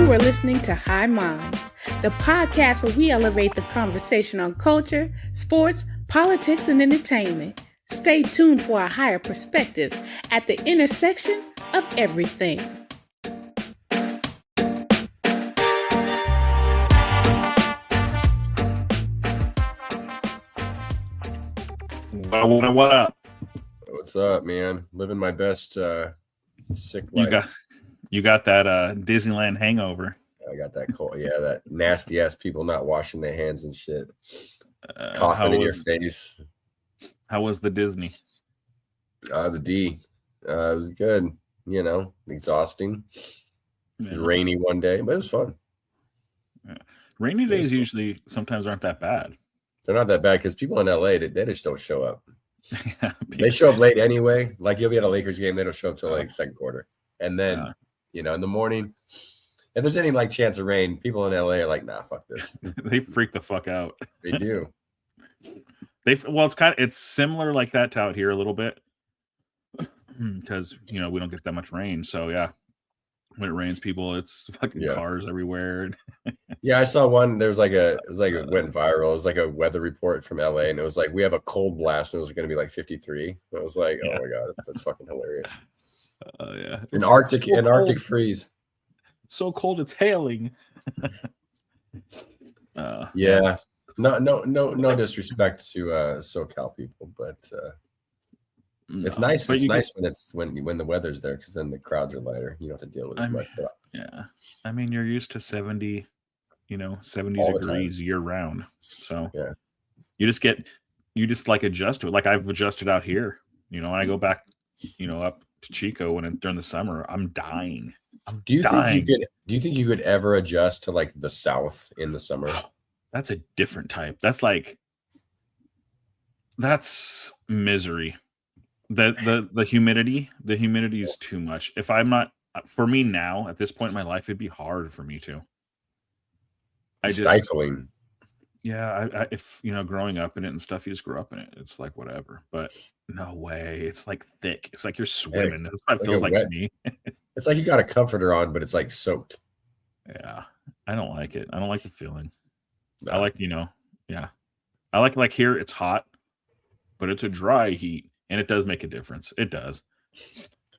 You are listening to High Moms, the podcast where we elevate the conversation on culture, sports, politics, and entertainment. Stay tuned for a higher perspective at the intersection of everything. What up? What's up, man? Living my best sick life. You got that Disneyland hangover. I got that cold. Yeah, that nasty ass people not washing their hands and shit. Coughing in your face. How was the Disney? The D. It was good. You know, exhausting. It was rainy one day, but it was fun. Yeah. Rainy days usually sometimes aren't that bad. They're not that bad because people in LA, they just don't show up. Yeah, they show up late anyway. Like you'll be at a Lakers game, they don't show up till like second quarter. And then, you know, in the morning, if there's any like chance of rain, people in LA are like, nah, fuck this. They freak the fuck out. They do. It's similar like that to out here a little bit because you know we don't get that much rain. So yeah, when it rains, it's fucking cars everywhere. Yeah, I saw one. It went viral. It was like a weather report from LA, and it was like we have a cold blast, and it was going to be like 53. I was like, oh my god, that's fucking hilarious. Yeah, an Arctic freeze. So cold, it's hailing. Yeah, no disrespect to SoCal people, but it's nice. It's nice when the weather's there because then the crowds are lighter. You don't have to deal with as much. But yeah, I mean you're used to 70, 70 degrees year round. So yeah, you just like adjust to it. Like I've adjusted out here. When I go back, up to Chico during the summer, I'm dying. Do you think you could ever adjust to like the South in the summer? That's a different type. That's misery. The humidity is too much. If I'm not, for me now at this point in my life, it'd be hard for me to. Stifling. If growing up in it and stuff, you just grew up in it. It's like whatever, but no way. It's like thick. It's like you're swimming. That's what it feels like to me. It's like you got a comforter on, but it's like soaked. Yeah, I don't like it. I don't like the feeling. No. I like I like here it's hot, but it's a dry heat, and it does make a difference. It does.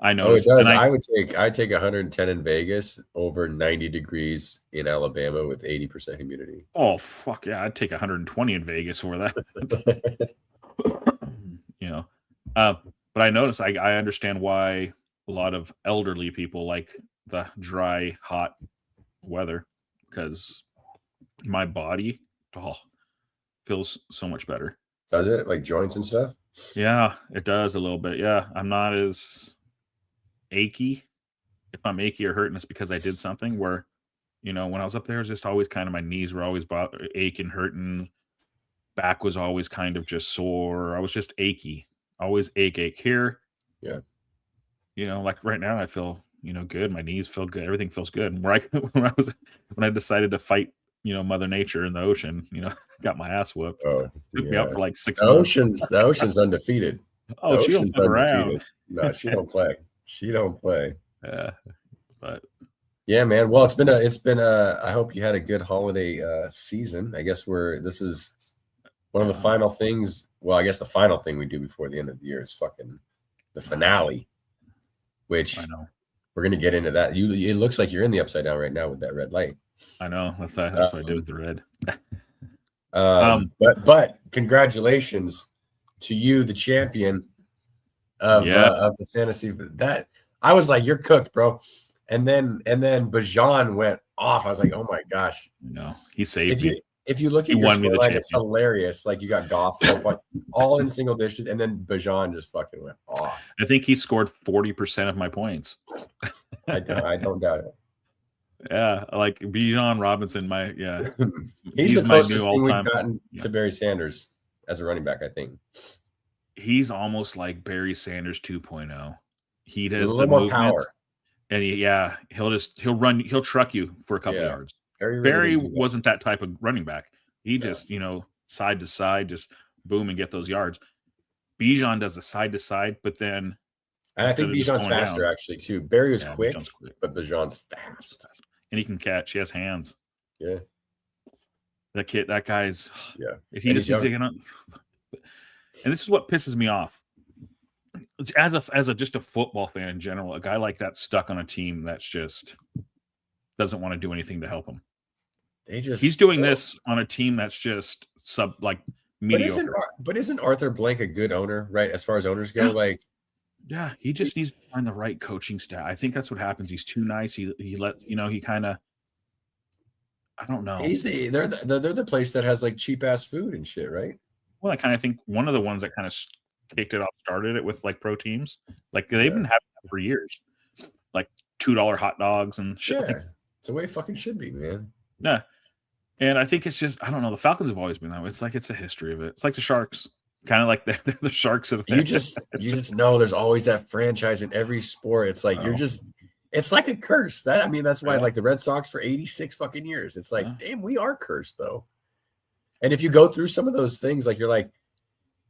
I know it does. I'd take 110 in Vegas over 90 degrees in Alabama with 80% humidity. Oh fuck yeah! I'd take 120 in Vegas over that. But I notice I understand why a lot of elderly people like the dry, hot weather because my body feels so much better. Does it? Like joints and stuff? Yeah, it does a little bit. Yeah, I'm not as achy. If I'm achy or hurting, it's because I did something where, when I was up there, it was just always kind of my knees were always aching, hurting. Back was always kind of just sore. I was just achy. Always ache here. Yeah. Like right now I feel, good. My knees feel good. Everything feels good. And when I decided to fight, Mother Nature in the ocean, got my ass whooped. Oh, took me out for like 6 months. The ocean's undefeated. Oh, she don't fuck around. No, she don't play. She don't play. Yeah, but yeah, man. Well, it's been I hope you had a good holiday season. I guess this is one of the final things. Well, I guess the final thing we do before the end of the year is fucking the finale, which I know we're gonna get into that. It looks like you're in the upside down right now with that red light. I know that's what I did with the red. But congratulations to you, the champion of the fantasy. That I was like, you're cooked, bro. And then Bajan went off. I was like, oh my gosh. No, he saved me. If you look at your scoreline, it's hilarious. Like you got Goff all in single digits, and then Bajan just fucking went off. I think he scored 40% of my points. I don't doubt it. Yeah, like Bijan Robinson, he's the closest thing we've gotten to Barry Sanders as a running back, I think. He's almost like Barry Sanders 2.0. He does a little more power. And he'll run, he'll truck you for a couple yards. Barry wasn't that type of running back. He just, side to side, just boom and get those yards. Bijan does the side to side, but then and I think Bijan's faster actually too. Barry was quick, but Bijan's fast. and he can catch. He has hands. Yeah. That guy's. Yeah. If he just needs to get on. And this is what pisses me off. As a just a football fan in general, a guy like that stuck on a team that's just doesn't want to do anything to help him. He's doing this on a team that's just mediocre. But isn't Arthur Blank a good owner, right? As far as owners go, yeah, he just needs to find the right coaching staff. I think that's what happens. He's too nice. He he kind of. I don't know. They're the place that has like cheap ass food and shit, right? Well, I kind of think one of the ones that kind of kicked it off, started it with like pro teams. Like they've been having that for years, like $2 hot dogs and shit. Yeah, it's the way it fucking should be, man. Yeah, and I think it's just I don't know. The Falcons have always been that way. It's like it's a history of it. It's like the Sharks, kind of like they're the Sharks of. You just know there's always that franchise in every sport. It's like it's like a curse. That's why like the Red Sox for 86 fucking years. It's like damn, we are cursed though. And if you go through some of those things, like you're like,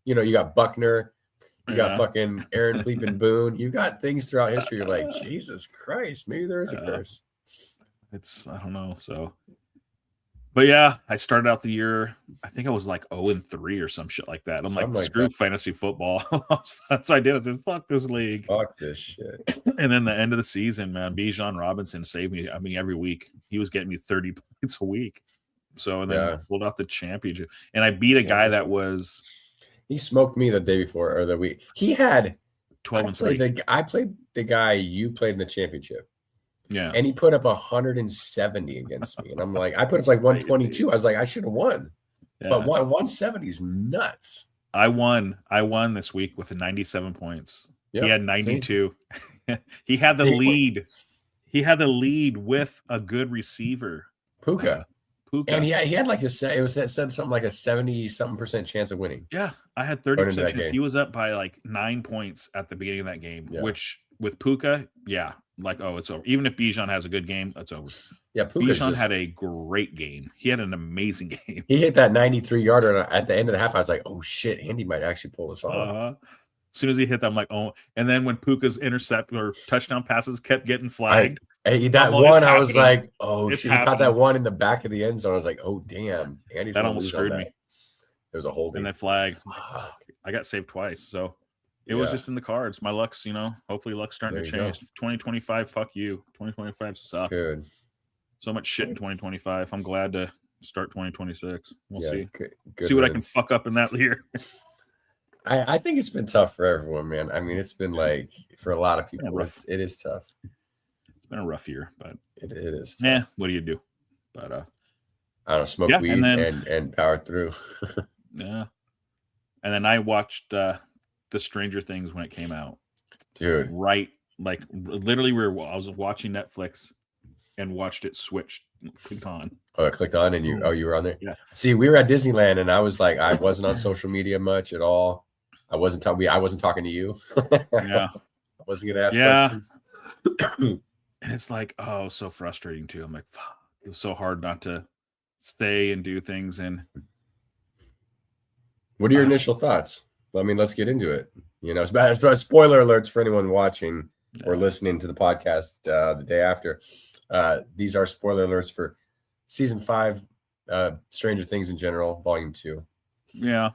you got Buckner, you got fucking Aaron Bleepin Boone, you got things throughout history. You're like, Jesus Christ, maybe there is a curse. I don't know. So, but yeah, I started out the year. I think I was like 0-3 or some shit like that. I'm like, screw fantasy football. That's what I did. I said, fuck this league. Fuck this shit. And then the end of the season, man, Bijan Robinson saved me. I mean, every week he was getting me 30 points a week. So and then I pulled out the championship, and I beat a guy that was. He smoked me the day before or the week. He had 12-3. I played the guy you played in the championship. Yeah, and he put up 170 against me, and I'm like, I put up like 122. I was like, I should have won, but 170 is nuts. I won this week with 97 points. Yep, he had 92. He had the lead. He had the lead with a good receiver, Puka. And he had like it said something like a 70-something% chance of winning. Yeah, I had 30% chance. He was up by like 9 points at the beginning of that game, which with Puka, it's over. Even if Bijan has a good game, it's over. Yeah, Bijan had a great game. He had an amazing game. He hit that 93-yarder at the end of the half. I was like, oh shit, Andy might actually pull this off. As soon as he hit that, I'm like, oh. And then when Puka's intercept or touchdown passes kept getting flagged. That one, I was like, oh, shit. He caught that one in the back of the end zone. I was like, oh, damn. Andy's that almost screwed me. There was a holding. And that flag. I got saved twice. So it was just in the cards. My luck's, hopefully luck's starting to change. 2025, fuck you. 2025 sucked. Good. So much shit in 2025. I'm glad to start 2026. We'll see. Good see what I can fuck up in that year. I think it's been tough for everyone, man. I mean, it's been like, for a lot of people, it is tough. Been a rough year, but it is. Yeah, what do you do? But I don't smoke weed and power through. Yeah, and then I watched the Stranger Things when it came out, dude. Right, like literally, I was watching Netflix and watched it switch, clicked on. Oh, it clicked on, and you were on there. Yeah. See, we were at Disneyland, and I was like, I wasn't on social media much at all. I wasn't talking to you. Yeah, I wasn't gonna ask questions. And it's like, oh, so frustrating too. I'm like, fuck. It was so hard not to stay and do things. And what are your initial thoughts? I mean, let's get into it. Spoiler alerts for anyone watching or listening to the podcast the day after. These are spoiler alerts for season 5, Stranger Things in general, volume 2. Yeah.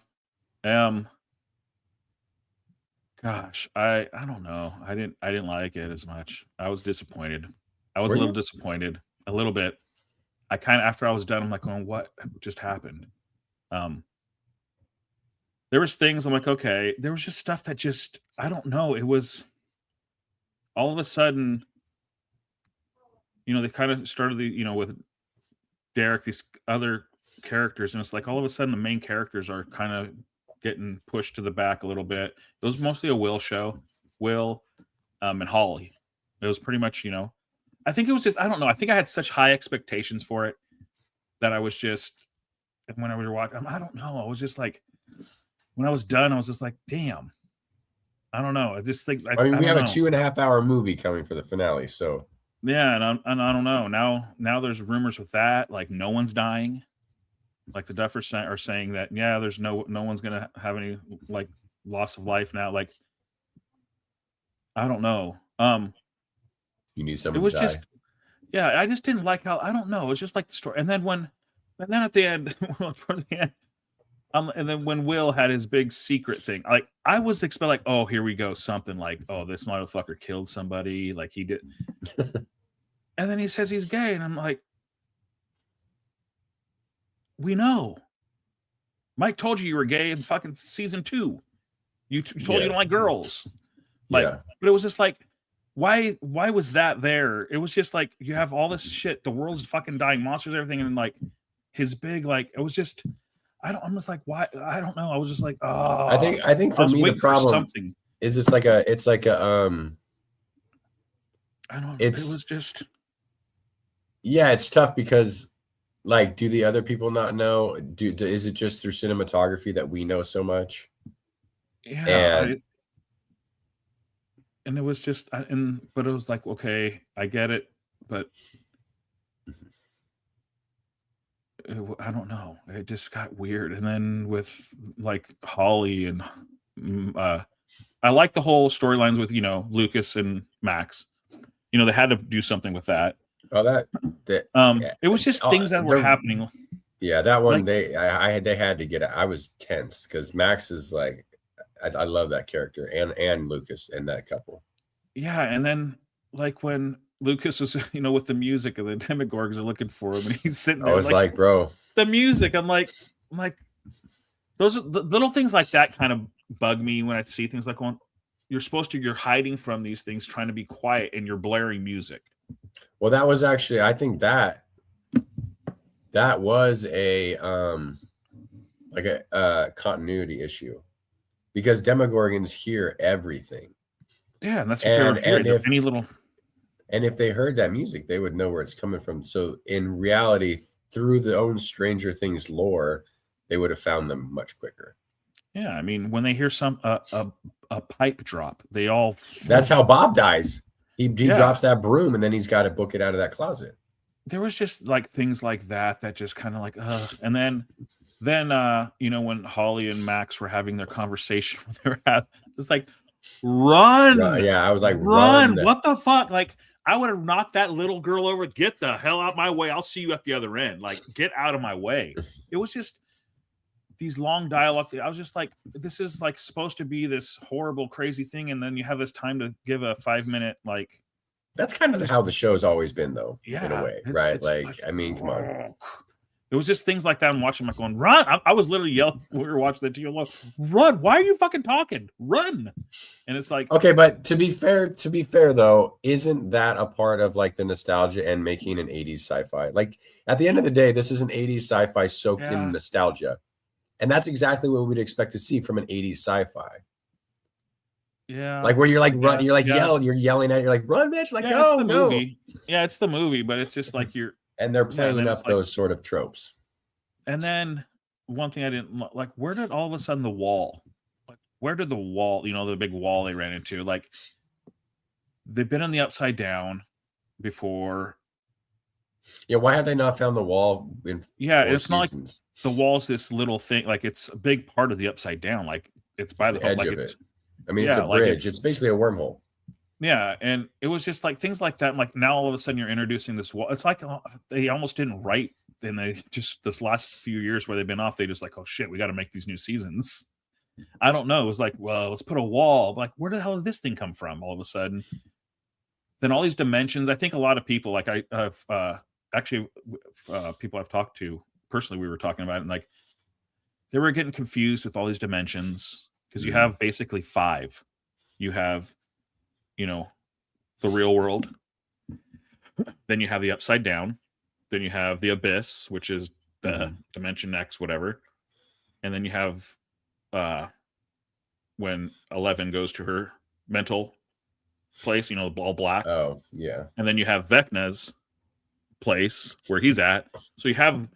Gosh, I don't know. I didn't like it as much. I was disappointed. I was a little disappointed, a little bit. I kind of, after I was done, I'm like, going, what just happened? There was things I'm like, okay. There was just stuff that just, I don't know. It was all of a sudden, they kind of started with Derek, these other characters, and it's like all of a sudden the main characters are kind of getting pushed to the back a little bit. It was mostly a Will show, and Holly. It was pretty much, I think it was just, I don't know. I think I had such high expectations for it that I was just, when I was watching, I don't know. I was just like, when I was done, I was just like, damn. I don't know. I just think, we have a 2.5-hour movie coming for the finale. So yeah. And I don't know. Now there's rumors with that, like no one's dying. Like the Duffers are saying that, there's no one's going to have any like loss of life now. Like, I don't know. You need someone to die. Yeah, I just didn't like how, I don't know. It's just like the story. And then at the end, toward the end, and then when Will had his big secret thing, like I was expecting, like, oh, here we go, something like, oh, this motherfucker killed somebody, like he did. And then he says he's gay, and I'm like, we know. Mike told you were gay in fucking season 2. You told you don't like girls. Like, Yeah. but it was just like, why was that there? It was just like, you have all this shit, the world's fucking dying, monsters, everything, and like his big, like, it was just, I'm just like, why? I don't know. I was just like, oh, I think for me the problem is it's like a I don't know. It was just, yeah, it's tough because, like, do the other people not know? Is it just through cinematography that we know so much? Yeah. And it was just, but it was like, okay, I get it, but I don't know. It just got weird. And then with like Holly and I like the whole storylines with, Lucas and Max. They had to do something with that. Oh, it was just things that were happening. Yeah, that one, like, they had to get it. I was tense because Max is like, I love that character and Lucas and that couple. Yeah, and then like when Lucas was, with the music and the Demogorgs are looking for him, and he's sitting there. I was like, bro, the music. I'm like, those are the little things like that kind of bug me when I see things like you're hiding from these things, trying to be quiet, and you're blaring music. Well, that was actually, I think that was a continuity issue because Demogorgons hear everything. Yeah, and that's what they were hearing. And if they heard that music, they would know where it's coming from. So in reality, through their own Stranger Things lore, they would have found them much quicker. Yeah, I mean, when they hear a pipe drop, they all. That's how Bob dies. He drops that broom, and then he's got to book it out of that closet. There was just like things like that just kind of like, and then when Holly and Max were having their conversation, it's like, run. Yeah, I was like, run. What the fuck? Like, I would have knocked that little girl over. Get the hell out my way. I'll see you at the other end. Like, get out of my way. It was just these long dialogue. I was just like, this is like supposed to be this horrible, crazy thing, and then you have this time to give a 5-minute like. That's kind of how the show's always been, though. Yeah, in a way, right? Like, I mean, come on. It was just things like that. I'm watching, like, going, run. I was literally yelling. We were watching the TV. Run. Why are you fucking talking? Run. And it's like, okay, but to be fair, though, isn't that a part of like the nostalgia and making an 80s sci-fi? Like, at the end of the day, this is an 80s sci-fi soaked in nostalgia. And that's exactly what we'd expect to see from an 80s sci-fi. Yeah. Like where you're like run, you're like you're yelling at it, you're like, run, bitch, like go. Movie. Yeah, it's the movie, but it's just like and they're playing up those sort of tropes. And then one thing I didn't like, where did all of a sudden the wall? Like, where did the wall, the big wall they ran into? Like, they've been in the Upside Down before. Yeah, why have they not found the wall in it's seasons? Not like the wall's this little thing, like it's a big part of the Upside Down. Like, it's by the edge like of it's it. I mean, it's a bridge. It's basically a wormhole. Yeah, and it was just like things like that. And like now all of a sudden you're introducing this wall. It's like they almost didn't write. And they just, this last few years where they've been off, they just like, oh shit, we got to make these new seasons. I don't know. It was like, well, let's put a wall. Like, where the hell did this thing come from all of a sudden? Then all these dimensions. I think a lot of people, like people I've talked to personally, we were talking about it, and like they were getting confused with all these dimensions because you have basically 5. You have, the real world. Then you have the Upside Down. Then you have the Abyss, which is the Dimension X, whatever. And then you have when 11 goes to her mental place, all black. Oh, yeah. And then you have Vecna's place where he's at. So you have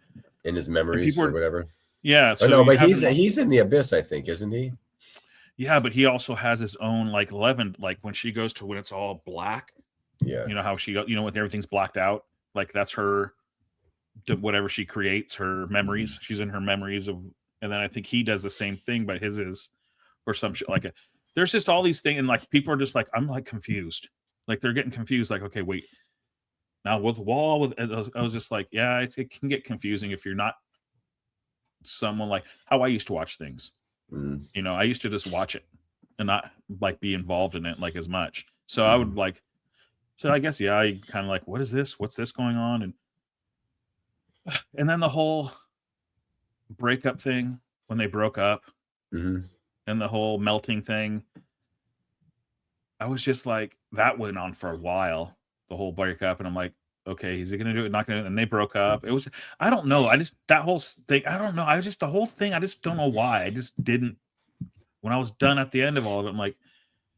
in his memories or whatever. Yeah. So no, but he's in the Abyss, I think, isn't he? Yeah, but he also has his own like 11, like when she goes to when it's all black. Yeah. You know how she when everything's blacked out, like that's her. Whatever she creates, her memories, she's in her memories of, and then I think he does the same thing, but his is or some shit like it. There's just all these things, and like people are just like, I'm like confused, like they're getting confused, like, okay, wait, Now with Wall, I was just like, yeah, it can get confusing if you're not someone like how I used to watch things. Mm. You know, I used to just watch it and not like be involved in it like as much. So I would like, so I guess yeah, I kind of like, what is this? What's this going on? And then the whole breakup thing when they broke up Mm-hmm. and the whole melting thing. I was just like, that went on for a while, the whole breakup, and I'm like, okay, is he gonna do it? Not gonna. And they broke up. It was, I don't know. I just that whole thing. I don't know. The whole thing. I just don't know why. I just didn't. When I was done at the end of all of it, I'm like,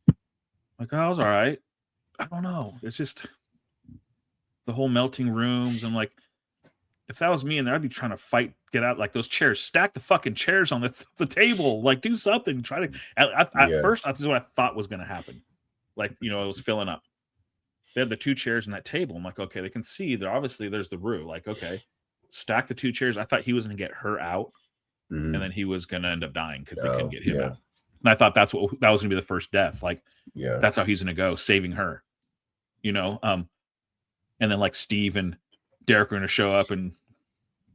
oh, I was all right. I don't know. It's just the whole melting rooms. I'm like, if that was me in there, I'd be trying to fight, get out like those chairs, stack the fucking chairs on the table, like do something. Try to. At first, that's what I thought was gonna happen. Like, you know, it was filling up. They had the 2 chairs in that table. I'm like, okay, they can see there. Obviously, there's the Rue. Like, okay, stack the 2 chairs. I thought he was going to get her out, and then he was going to end up dying because they couldn't get him out. And I thought that was going to be the first death. Like, that's how he's going to go, saving her. You know, and then like Steve and Derek are going to show up, and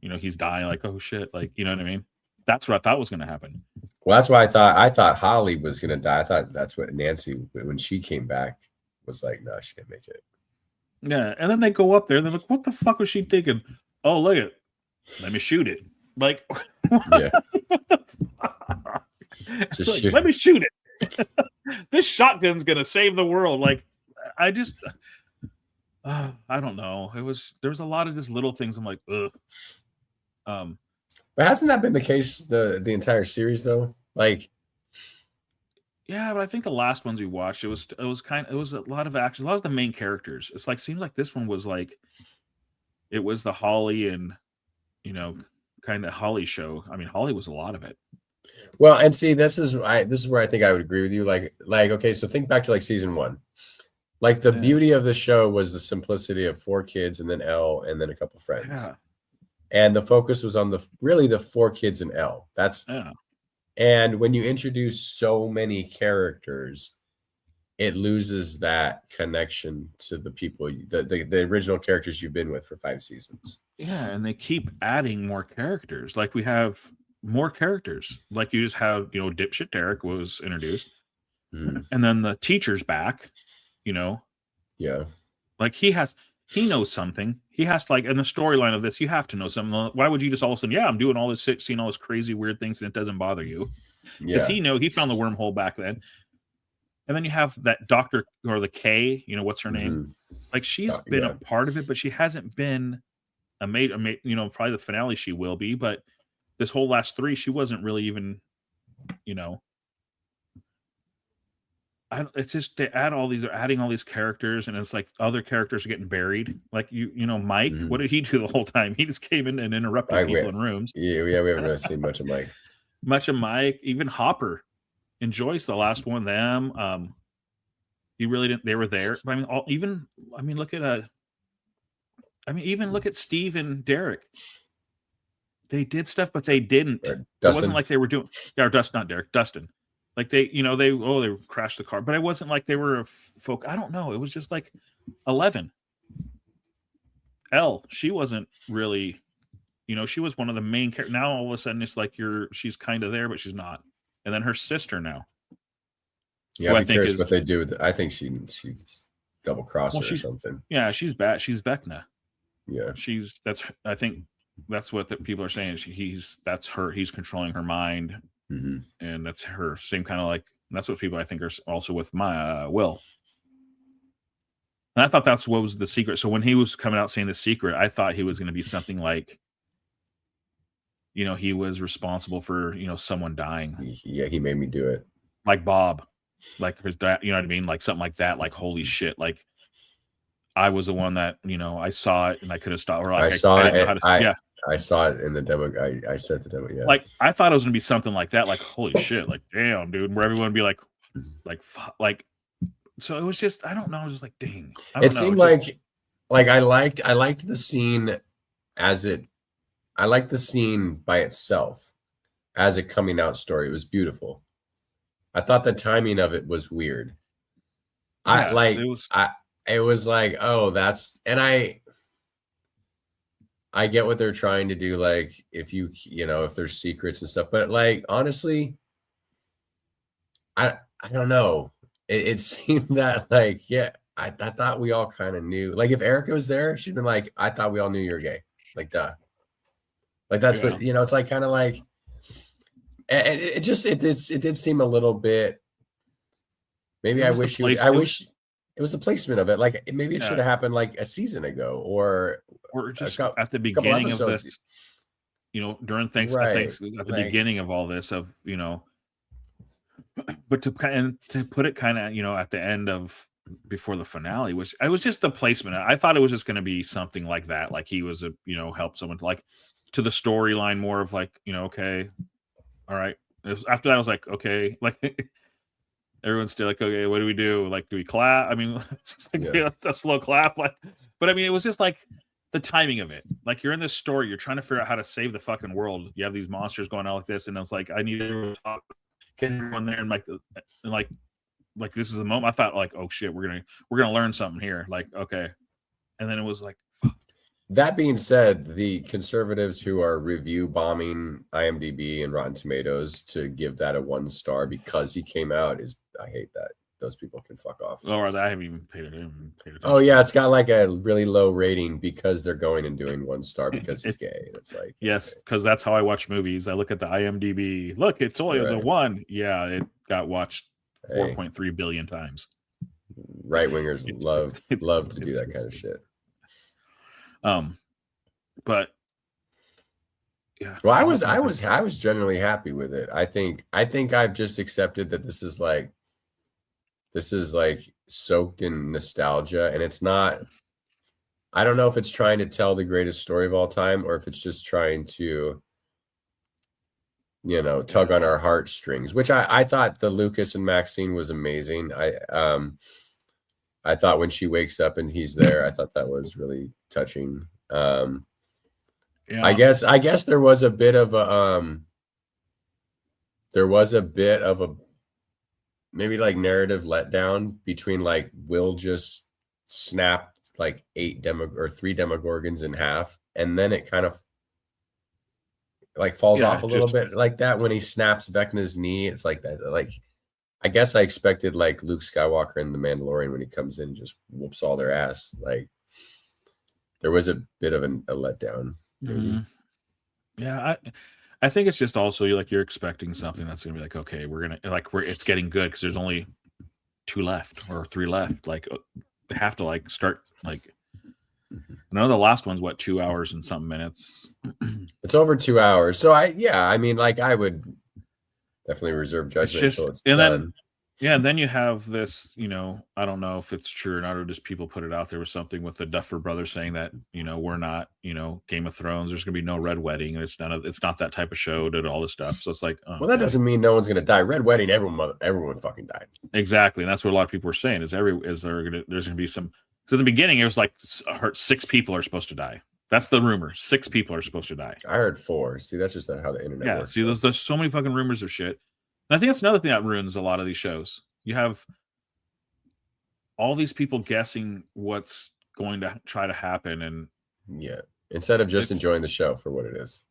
you know he's dying. Like, oh shit, like you know what I mean? That's what I thought was going to happen. Well, that's why I thought Holly was going to die. I thought that's what Nancy, when she came back, was like, no, she didn't make it. Yeah, and then they go up there and they're like, what the fuck was she thinking? Oh, look at, let me shoot it. Like, yeah, just like, let me shoot it. This shotgun's gonna save the world. Like, I just, I don't know. There was a lot of just little things. I'm like, ugh. But hasn't that been the case the entire series though? Like, yeah, but I think the last ones we watched, it was a lot of action, a lot of the main characters. It's like seems like this one was like, it was the Holly and, you know, kind of Holly show. I mean, Holly was a lot of it. Well, and see, this is where I think I would agree with you. Like, okay, so think back to like season 1. Like the beauty of the show was the simplicity of 4 kids and then Elle and then a couple friends. Yeah. And the focus was on the 4 kids and Elle. And when you introduce so many characters, it loses that connection to the people, the original characters you've been with for 5 seasons. Yeah, and they keep adding more characters. Like we have more characters. Like you just have, you know, dipshit Derek was introduced, and then the teacher's back. You know, yeah, like he knows something. He has to, like, in the storyline of this, you have to know something. Why would you just all of a sudden, yeah, I'm doing all this shit, seeing all this crazy weird things, and it doesn't bother you? Because he found the wormhole back then. And then you have that doctor, or the K, you know, what's her name? Like, she's been a part of it, but she hasn't been a mate, you know, probably the finale she will be, but this whole last 3, she wasn't really even, you know. It's just they're adding all these characters, and it's like other characters are getting buried. Like you know, Mike. What did he do the whole time? He just came in and interrupted people in rooms. Yeah, we haven't really seen much of Mike. Even Hopper and Joyce, the last one. Them. He really didn't. They were there. I mean, look at Steve and Derek. They did stuff, but they didn't. It wasn't like they were doing. Yeah, Dustin, not Derek. Dustin. Like they crashed the car, but it wasn't like they were I don't know. It was just like 11. Elle, she wasn't really, you know, she was one of the main characters. Now all of a sudden it's like she's kind of there, but she's not. And then her sister now. Yeah, I'm curious what they do. I think she's double crossed her or something. Yeah, she's bad. She's Vecna. Yeah, I think that's what the people are saying. He's controlling her mind. And that's her same kind of like, that's what people I think are also with my Will. And I thought that's what was the secret. So when he was coming out saying the secret, I thought he was going to be something like, you know, he was responsible for, you know, someone dying. Yeah, he made me do it. Like Bob, like his dad, you know what I mean? Like something like that. Like, holy shit. Like I was the one that, you know, I saw it and I could have stopped. Or like, I saw it in the demo. I said the demo. Yeah. Like I thought it was gonna be something like that. Like holy shit. Like damn, dude. Where everyone would be like. So it was just. I don't know. I was just like, dang. It seemed like I liked the scene as it. I liked the scene by itself as a coming out story. It was beautiful. I thought the timing of it was weird. It was like, oh, that's, and I I get what they're trying to do. Like, if if there's secrets and stuff, but like, honestly, I don't know. It seemed that like, yeah, I thought we all kind of knew. Like, if Erica was there, she'd been like, I thought we all knew you're gay. Like, duh. Like, that's what, it's like, kind of like, and it did seem a little bit, maybe I wish it was the placement of it. Like, maybe it should have happened like a season ago, or just at the beginning of this, during Thanksgiving, at the beginning of all this, of but to put it kind of at the end of before the finale, which I was just the placement. I thought it was just going to be something like that, like he was help someone to the storyline, more of like okay, all right. After that, I was like, okay, like. Everyone's still like, okay, what do we do? Like, do we clap? I mean, it's just like a slow clap. Like, but I mean, it was just like the timing of it. Like, you're in this story, you're trying to figure out how to save the fucking world. You have these monsters going on like this, and I was like, I need everyone to talk, get everyone there, and like this is the moment. I thought like, oh shit, we're gonna learn something here. Like, okay, and then it was like. That being said, the conservatives who are review bombing IMDb and Rotten Tomatoes to give that a 1 star because he came out I hate that. Those people can fuck off. Oh, I haven't even paid attention. Oh yeah, it's got like a really low rating because they're going and doing 1 star because he's gay. It's like, yes, because that's how I watch movies. I look at the IMDb. Look, it's only as a 1. Yeah, it got watched 4.3 billion times. Right wingers love to do that kind of shit. But yeah. Well, I was generally happy with it. I think I've just accepted that this is like soaked in nostalgia, and it's not. I don't know if it's trying to tell the greatest story of all time, or if it's just trying to, tug on our heartstrings. Which I thought the Lucas and Maxine was amazing. I thought when she wakes up and he's there, I thought that was really touching. I guess there was a bit of a maybe like narrative letdown between like Will just snapped like 3 Demogorgons in half, and then it kind of like falls off a little bit like that when he snaps Vecna's knee. It's like that. Like, I guess I expected like Luke Skywalker and the Mandalorian when he comes in, just whoops all their ass. Like, there was a bit of a letdown. Mm-hmm. Yeah, I think it's just also you're expecting something that's gonna be like, okay, it's getting good because there's only 2 left or 3 left. Like, they have to like start like. I know the last one's 2 hours and some minutes. It's over 2 hours, so I mean, like, I would definitely reserve judgment until it's done. And then you have this, I don't know if it's true or not, or just people put it out. There was something with the Duffer Brothers saying that, we're not, Game of Thrones. There's going to be no Red Wedding. It's not that type of show, did all this stuff. So it's like, well, that doesn't mean no one's going to die. Red Wedding, everyone fucking died. Exactly. And that's what a lot of people were saying there's going to be some. So in the beginning, it was like 6 people are supposed to die. That's the rumor. 6 people are supposed to die. I heard 4. See, that's just how the internet works. See, there's so many fucking rumors of shit. And I think that's another thing that ruins a lot of these shows. You have all these people guessing what's going to try to happen, and instead of just enjoying the show for what it is.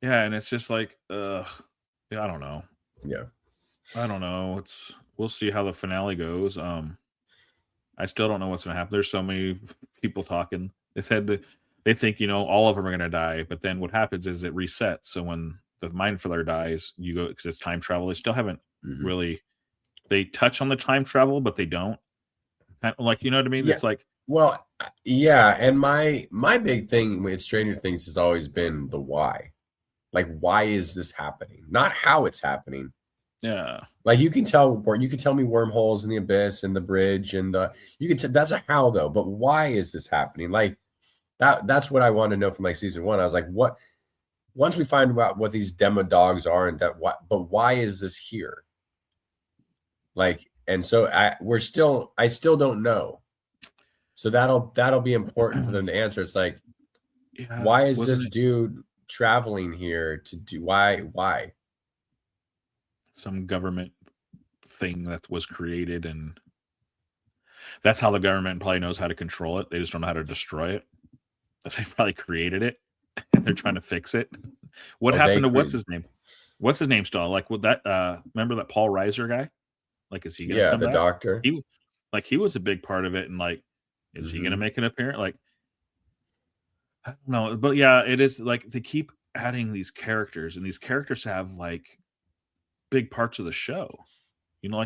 Yeah, and it's just like, I don't know. Yeah, I don't know. We'll see how the finale goes. I still don't know what's going to happen. There's so many people talking. They said that they think all of them are going to die, but then what happens is it resets. So when the Mind Flayer dies, you go, because it's time travel. They still haven't really. They touch on the time travel, but they don't. Like, you know what I mean? Yeah. It's like, well, yeah. And my big thing with Stranger Things has always been the why. Like, why is this happening? Not how it's happening. Yeah. Like, you can tell me wormholes in the abyss and the bridge and that's a how though. But why is this happening? Like, that's what I want to know from like season 1. I was like, what? Once we find out what these demo dogs are and but why is this here? Like, and so I still don't know. So that'll be important for them to answer. It's like, why is this dude traveling here to do? Why? Some government thing that was created, and that's how the government probably knows how to control it. They just don't know how to destroy it. that they probably created it and they're trying to fix it. What happened to what's his name? What's his name still? Like, with that remember that Paul Reiser guy? Like, is he gonna come the back? doctor. He was a big part of it, and like, is he gonna make an appearance? Like, I don't know, but yeah, it is like they keep adding these characters, and these characters have like big parts of the show. You know,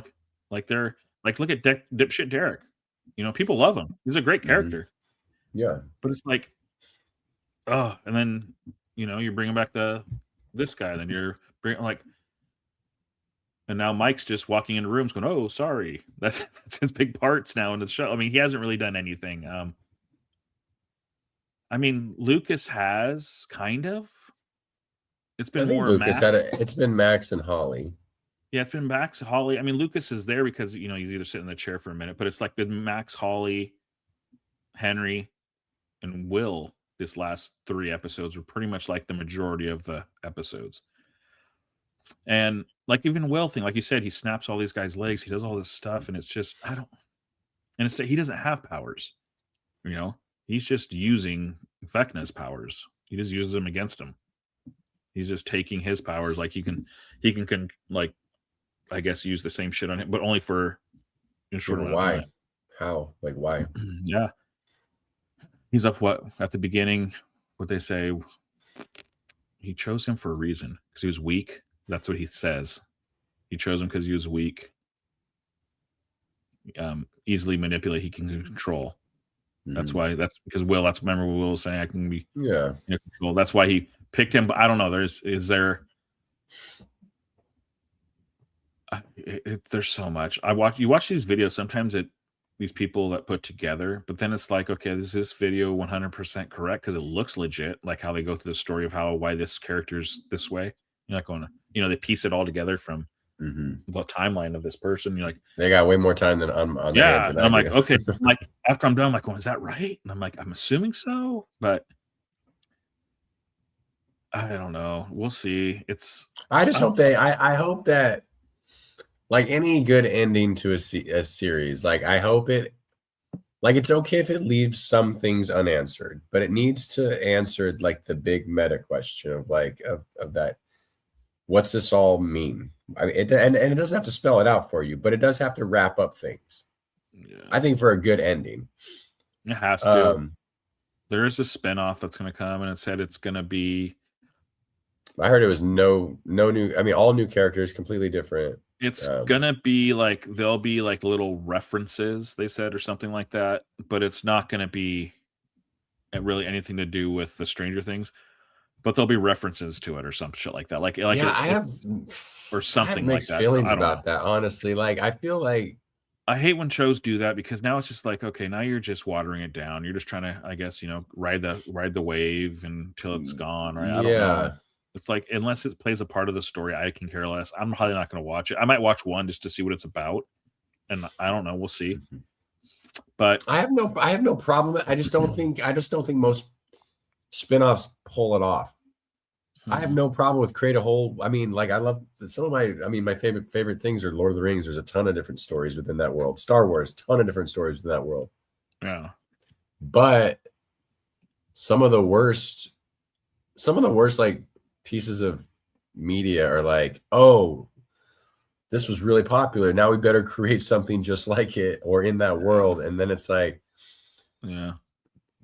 like they're like, look at dipshit Derek. You know, people love him. He's a great character. Yeah, but it's like, oh, and then you know, you're bringing back this guy, then you're bringing like, and now Mike's just walking into rooms going, "Oh, sorry." That's his big parts now in the show. I mean, he hasn't really done anything. I mean, Lucas has kind of. It's been more Lucas it's been Max and Holly. Yeah, it's been Max, Holly. I mean, Lucas is there because, you know, he's either sitting in the chair for a minute, but it's like been Max, Holly, Henry, and Will. This last 3 episodes were pretty much like the majority of the episodes. And like even Will thing, like you said, he snaps all these guys' legs. He does all this stuff, and it's just he doesn't have powers. You know, he's just using Vecna's powers. He just uses them against him. He's just taking his powers, like he can like, I guess, use the same shit on him, but only for a short amount of time. How? Like, why? Yeah. He's up at the beginning, what they say, he chose him for a reason because he was weak. That's what he says. He chose him because he was weak. Easily manipulate, he can control. That's because Will, remember what Will was saying, I can be in control. That's why he picked him, but I don't know. There's so much. You watch these videos sometimes these people that put together, but then it's like, okay, is this video 100% correct because it looks legit, like how they go through the story of why this character's this way. You're not going to, they piece it all together from the timeline of this person. You're like, they got way more time than on the hands than I'm like, okay, like after I'm done, I'm like, is that right? And I'm like, I'm assuming so, but I don't know. We'll see. I hope that, like any good ending to a series, like I hope it's okay if it leaves some things unanswered, but it needs to answer like the big meta question of like of that. What's this all mean? I mean, and it doesn't have to spell it out for you, but it does have to wrap up things. Yeah. I think for a good ending, it has to. There is a spinoff that's going to come, and it said it's going to be. I heard it was no new. I mean, all new characters, completely different. It's gonna be like there'll be like little references, they said, or something like that, but it's not gonna be really anything to do with the Stranger Things. But there'll be references to it or some shit like that. Like I have or something I have mixed like that. Feelings about that, honestly. Like I feel like I hate when shows do that because now it's just like, okay, now you're just watering it down. You're just trying to, I guess, ride the wave until it's gone. Right? I don't know. It's like, unless it plays a part of the story, I can care less. I'm probably not going to watch it. I might watch one just to see what it's about, and I don't know. We'll see. But I have no problem. I just don't think most spinoffs pull it off. I have no problem with create a whole. I mean, like I love some of my favorite things are Lord of the Rings. There's a ton of different stories within that world. Star Wars, ton of different stories within that world. Yeah, but some of the worst like pieces of media are like, oh, this was really popular, now we better create something just like it or in that world. And then it's like, yeah,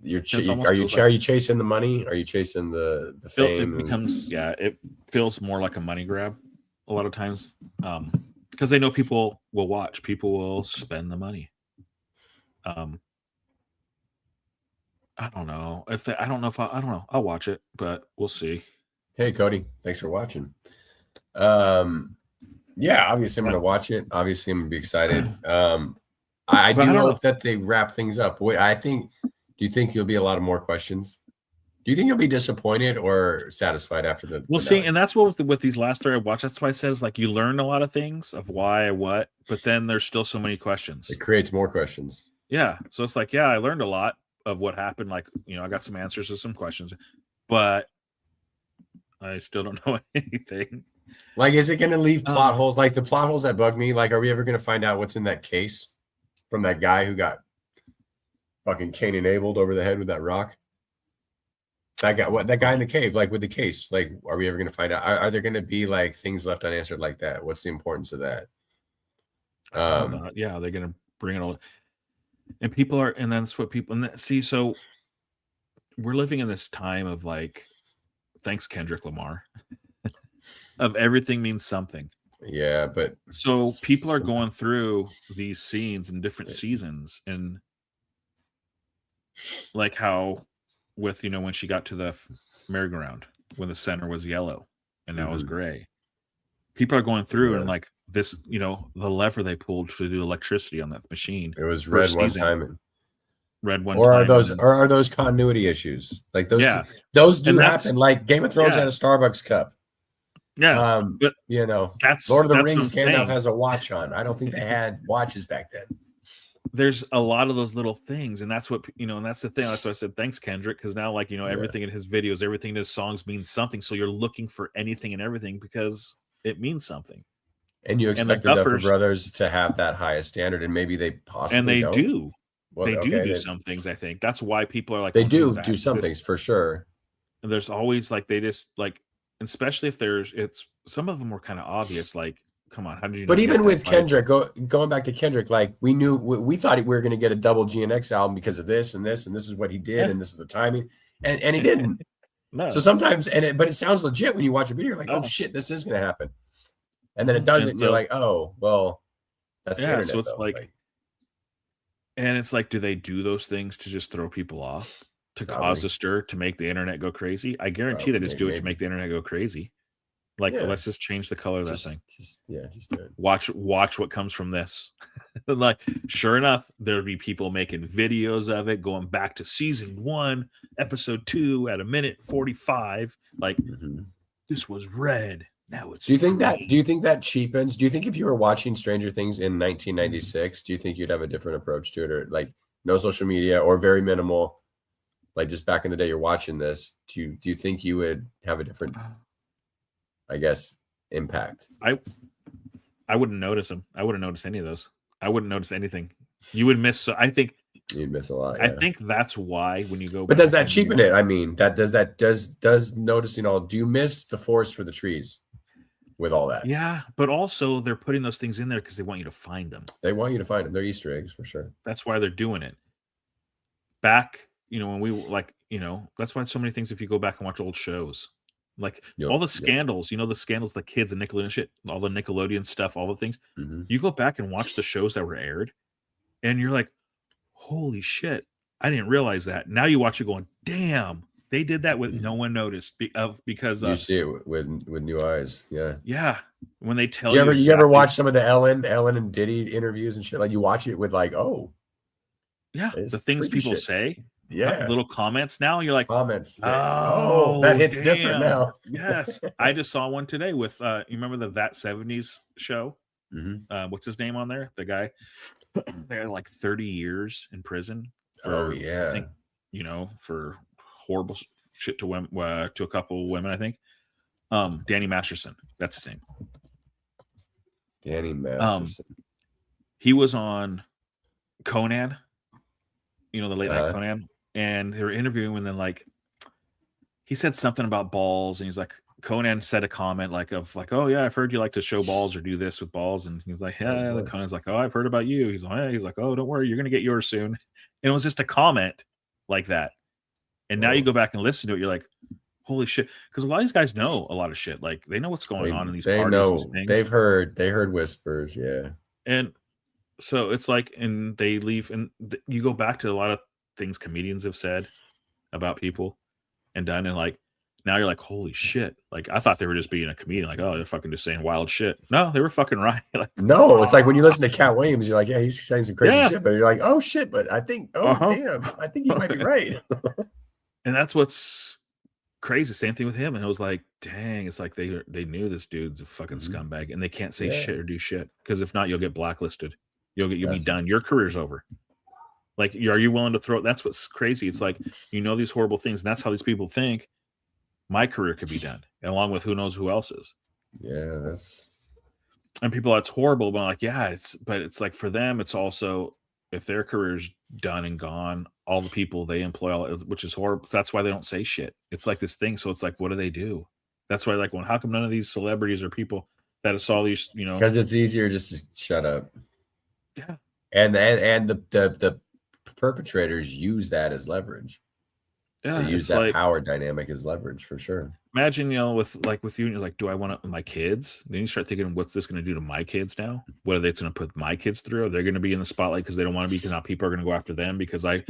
are you chasing the money? Are you chasing the fame? It feels more like a money grab a lot of times, because they know people will watch, people will spend the money. I don't know I'll watch it, but we'll see. Hey, Cody, thanks for watching. Yeah, obviously I'm going to watch it. Obviously I'm going to be excited. I do hope that they wrap things up. Do you think you'll be a lot of more questions? Do you think you'll be disappointed or satisfied after the We'll see. And that's what with these last 3 I watched, that's why I said, it's like you learn a lot of things of why, what, but then there's still so many questions. It creates more questions. Yeah. So it's like, yeah, I learned a lot of what happened. Like, I got some answers to some questions, but I still don't know anything. Like, is it going to leave plot holes? Like the plot holes that bug me. Like, are we ever going to find out what's in that case from that guy who got fucking Cain and Abel'd over the head with that rock? that guy in the cave, like with the case, like, are we ever going to find out? Are there going to be like things left unanswered like that? What's the importance of that? Yeah, they're gonna bring it all, and people are, and that's what people see. So we're living in this time of like, thanks Kendrick Lamar, of everything means something. Yeah, but so people are going through these scenes in different seasons, and like how with when she got to the merry-go-round when the center was yellow and now it's gray. People are going through and like this, the lever they pulled to do electricity on that machine. It was red one time. Red one or time. Are those continuity issues? Like those, yeah. Those do happen. Like Game of Thrones had a Starbucks cup. Yeah. But that's Lord of the Rings Gandalf has a watch on. I don't think they had watches back then. There's a lot of those little things, and that's what and that's the thing. That's why I said thanks, Kendrick, because now like everything in his videos, everything in his songs means something. So you're looking for anything and everything because it means something. And you expect the Duffer Brothers to have that highest standard, and maybe they possibly don't. Do. Well, they do some things. I think that's why people are like they do some things for sure. And there's always like they just like, especially if it's some of them were kind of obvious, like. Come on, how did you? But even with Kendrick, going back to Kendrick, like we thought we were going to get a double GNX album because of this and this, and this is what he did, and this is the timing, and he didn't. No. So sometimes, but it sounds legit when you watch a video. You're like, oh shit, this is going to happen, and then it doesn't. And you're like, oh well, that's the internet. So it's like, and it's like, do they do those things to just throw people off, to cause a stir, to make the internet go crazy? I guarantee they just do it to make the internet go crazy. Like, let's just change the color of that thing. Just do it. Watch what comes from this. Like, sure enough, there'll be people making videos of it, going back to season 1, episode 2 at 1:45. Like, this was red. Now it's. Do you think that cheapens? Do you think if you were watching Stranger Things in 1996, do you think you'd have a different approach to it, or like no social media or very minimal? Like just back in the day, you're watching this. Do you think you would have a different? I guess impact. I wouldn't notice them. I wouldn't notice any of those. I wouldn't notice anything. You would miss. So I think you'd miss a lot. Yeah. I think that's why when you go. But does that cheapen it? I mean, does noticing all? Do you miss the forest for the trees with all that? Yeah, but also they're putting those things in there because they want you to find them. They want you to find them. They're Easter eggs for sure. That's why they're doing it. Back, when we like, that's why so many things. If you go back and watch old shows. Like all the scandals, the scandals, the kids and Nickelodeon shit, all the Nickelodeon stuff, all the things. You go back and watch the shows that were aired, and you're like, "Holy shit! I didn't realize that." Now you watch it, going, "Damn, they did that with no one noticed because you see it with new eyes." Yeah. When they tell you, you ever watch some of the Ellen and Diddy interviews and shit? Like you watch it with like, oh, yeah, the things people say. Yeah, little comments now. You're like comments. Oh, that hits different now. Yes, I just saw one today with you remember the That 70s show? What's his name on there? The guy they had like 30 years in prison. For, I think, for horrible shit to women, to a couple of women. I think Danny Masterson. That's his name. Danny Masterson. He was on Conan. The late night Conan. And they were interviewing him, and then like he said something about balls, and he's like, Conan said a comment like, oh yeah, I've heard you like to show balls or do this with balls, and he's like, yeah. And Conan's like, oh, I've heard about you. He's like, oh, don't worry, you're gonna get yours soon. And it was just a comment like that. And now you go back and listen to it, you're like, holy shit, because a lot of these guys know a lot of shit. Like they know what's going on in these parties. Know and things. They heard whispers, yeah. And so it's like, and they leave, and you go back to a lot of things comedians have said about people and done, and like now you're like, holy shit, like I thought they were just being a comedian, like, oh, they're fucking just saying wild shit. No, they were fucking right. Like, no, it's like when you listen to Cat Williams, you're like, yeah, he's saying some crazy shit, but you're like, oh shit, but I think damn, I think he might be right. And that's what's crazy. Same thing with him. And it was like, dang, it's like they knew this dude's a fucking scumbag, and they can't say shit or do shit, because if not, you'll get blacklisted. You'll be done. Your career's over. Like, are you willing to throw? That's what's crazy. It's like, these horrible things, and that's how these people think my career could be done, along with who knows who else's. Yeah, that's. And people, that's horrible. But I'm like, yeah, it's like for them, it's also if their career's done and gone, all the people they employ, which is horrible. That's why they don't say shit. It's like this thing. So it's like, what do they do? That's why, like, how come none of these celebrities or people that saw these, because it's easier just to shut up. Yeah. And the perpetrators use that as leverage. Yeah, they use that power dynamic as leverage for sure. Imagine, with you, and you're like, do I want my kids? Then you start thinking, what's this going to do to my kids now? What are they going to put my kids through? Are they going to be in the spotlight because they don't want to be, because now people are going to go after them because I,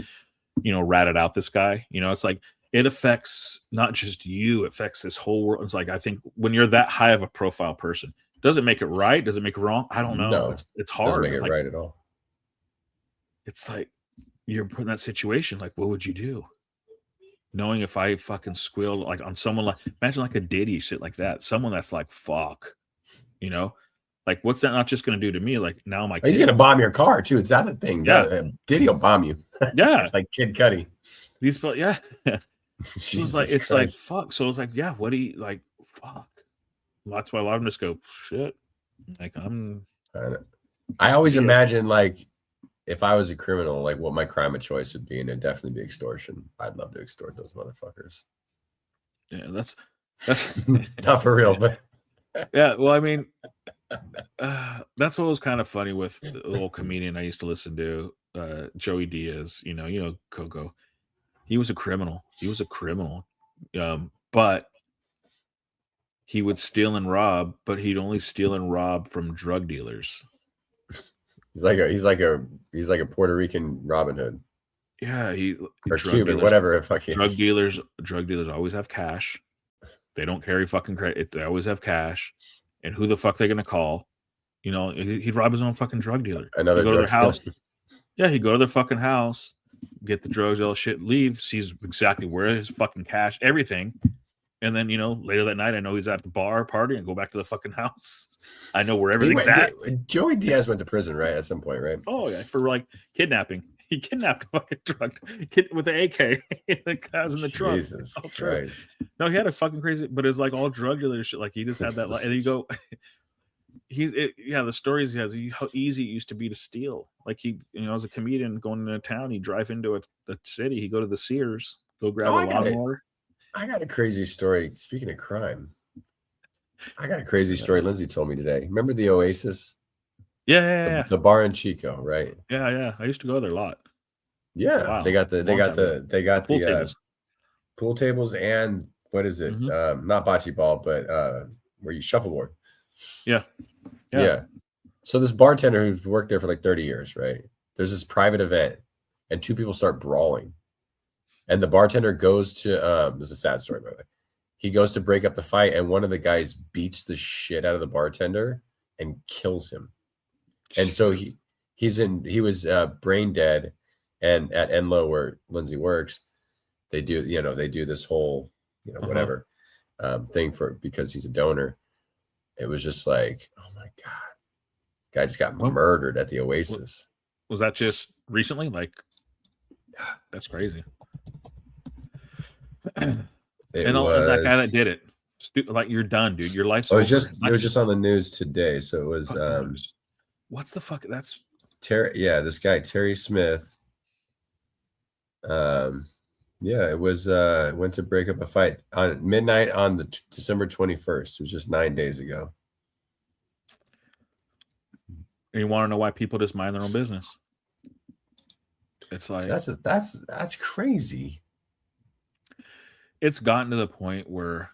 ratted out this guy. It's like, it affects not just you, it affects this whole world. It's like, I think when you're that high of a profile person, does it make it right? Does it make it wrong? I don't know. No, it's hard. Doesn't make it right at all. It's like, you're put in that situation. Like, what would you do? Knowing if I fucking squealed like on someone, like, imagine like a Diddy, shit like that. Someone that's like, fuck, like, what's that not just going to do to me? Like, now he's going to bomb your car too. It's not the thing. Yeah. Diddy will bomb you. Yeah. Like Kid Cudi. These people, yeah. So it's like, fuck. So it's like, yeah, what do you like? Fuck. That's why a lot of them just go, shit. Like, I always imagine, like, if I was a criminal, like, what my crime of choice would be, and it'd definitely be extortion. I'd love to extort those motherfuckers. Yeah, that's not for real, but yeah. Well, I mean, that's what was kind of funny with the old comedian I used to listen to, Joey Diaz. Coco. He was a criminal. But he would steal and rob, but he'd only steal and rob from drug dealers. He's like a Puerto Rican Robin Hood. Yeah, or Cuban, whatever the fuck. Drug dealers always have cash. They don't carry fucking credit. They always have cash. And who the fuck they gonna call? He'd rob his own fucking drug dealer. Another drug to their house. Yeah, he'd go to their fucking house, get the drugs, all shit, leave, sees exactly where his fucking cash, everything. And then, later that night, I know he's at the bar party and go back to the fucking house. I know where everything's at. Joey Diaz went to prison, right? At some point, right? Oh, yeah. For like kidnapping. He kidnapped a fucking drug kid with an AK. The guy's in the trunk. Jesus Christ. No, he had a fucking crazy, but it's like all drug dealer shit. Like, he just had that. And you go, the stories he has, how easy it used to be to steal. Like, he, as a comedian going into town, he'd drive into a city, he'd go to the Sears, go grab a lawnmower. I got a crazy story. Speaking of crime, I got a crazy story Lindsay told me today. Remember the Oasis? Yeah. The bar in Chico, right? Yeah. I used to go there a lot. Yeah, wow. They got the pool tables and what is it? Mm-hmm. Not bocce ball, but where you shuffleboard. Yeah. So this bartender who's worked there for like 30 years, right? There's this private event, and two people start brawling. And the bartender goes to this is a sad story, by the way. He goes to break up the fight, and one of the guys beats the shit out of the bartender and kills him. And so he was brain dead. And at Enloe, where Lindsay works, they do this whole whatever thing because he's a donor. It was just like, oh my god, guy just got murdered at the Oasis. Was that just recently? Like, that's crazy. And that guy that did it, like, you're done, dude. Your life's over. It was just on the news today. So it was what's the fuck? That's Terry. Yeah, this guy Terry Smith. It was went to break up a fight on midnight on the December 21st. It was just 9 days ago. And you want to know why people just mind their own business? It's like that's crazy. It's gotten to the point where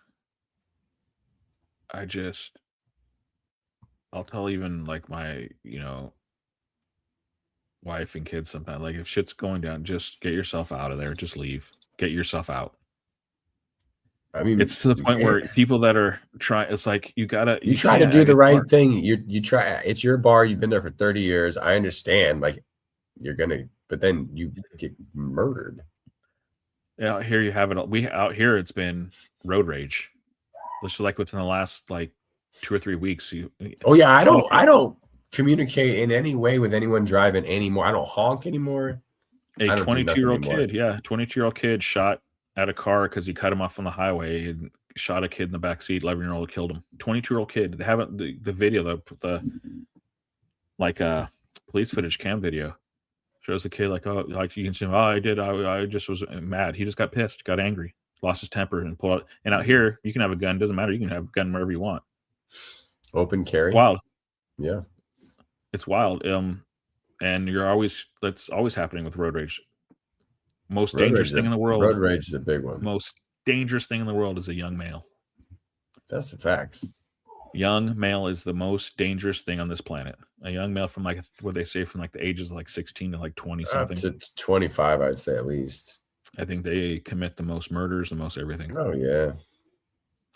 I'll tell even like my, wife and kids sometimes, like, if shit's going down, just get yourself out of there. Just leave. Get yourself out. I mean, it's to the point where people that are trying, it's like, you try to do the right thing. You try, it's your bar. You've been there for 30 years. I understand. Like, but then you get murdered. Yeah, here you have it. Out here, it's been road rage. Just like within the last like 2 or 3 weeks. I don't communicate in any way with anyone driving anymore. I don't honk anymore. A 22-year-old kid, 22-year-old kid shot at a car because he cut him off on the highway and shot a kid in the backseat. 11-year-old killed him. 22-year-old kid. They haven't the video, the police footage cam video Shows the kid like, oh, like you can see him. Oh, I just was mad. He just got pissed, got angry, lost his temper, and pulled out. And out here, you can have a gun. Doesn't matter. You can have a gun wherever you want. Open carry. Wild. Yeah, it's wild. And that's always happening with road rage. Most dangerous thing in the world. Road rage is a big one. Most dangerous thing in the world is a young male. That's the facts. Young male is the most dangerous thing on this planet. A young male from like what they say from like the ages of like 16 to like 20 something. Up to 25, I'd say at least. I think they commit the most murders, the most everything. Oh yeah.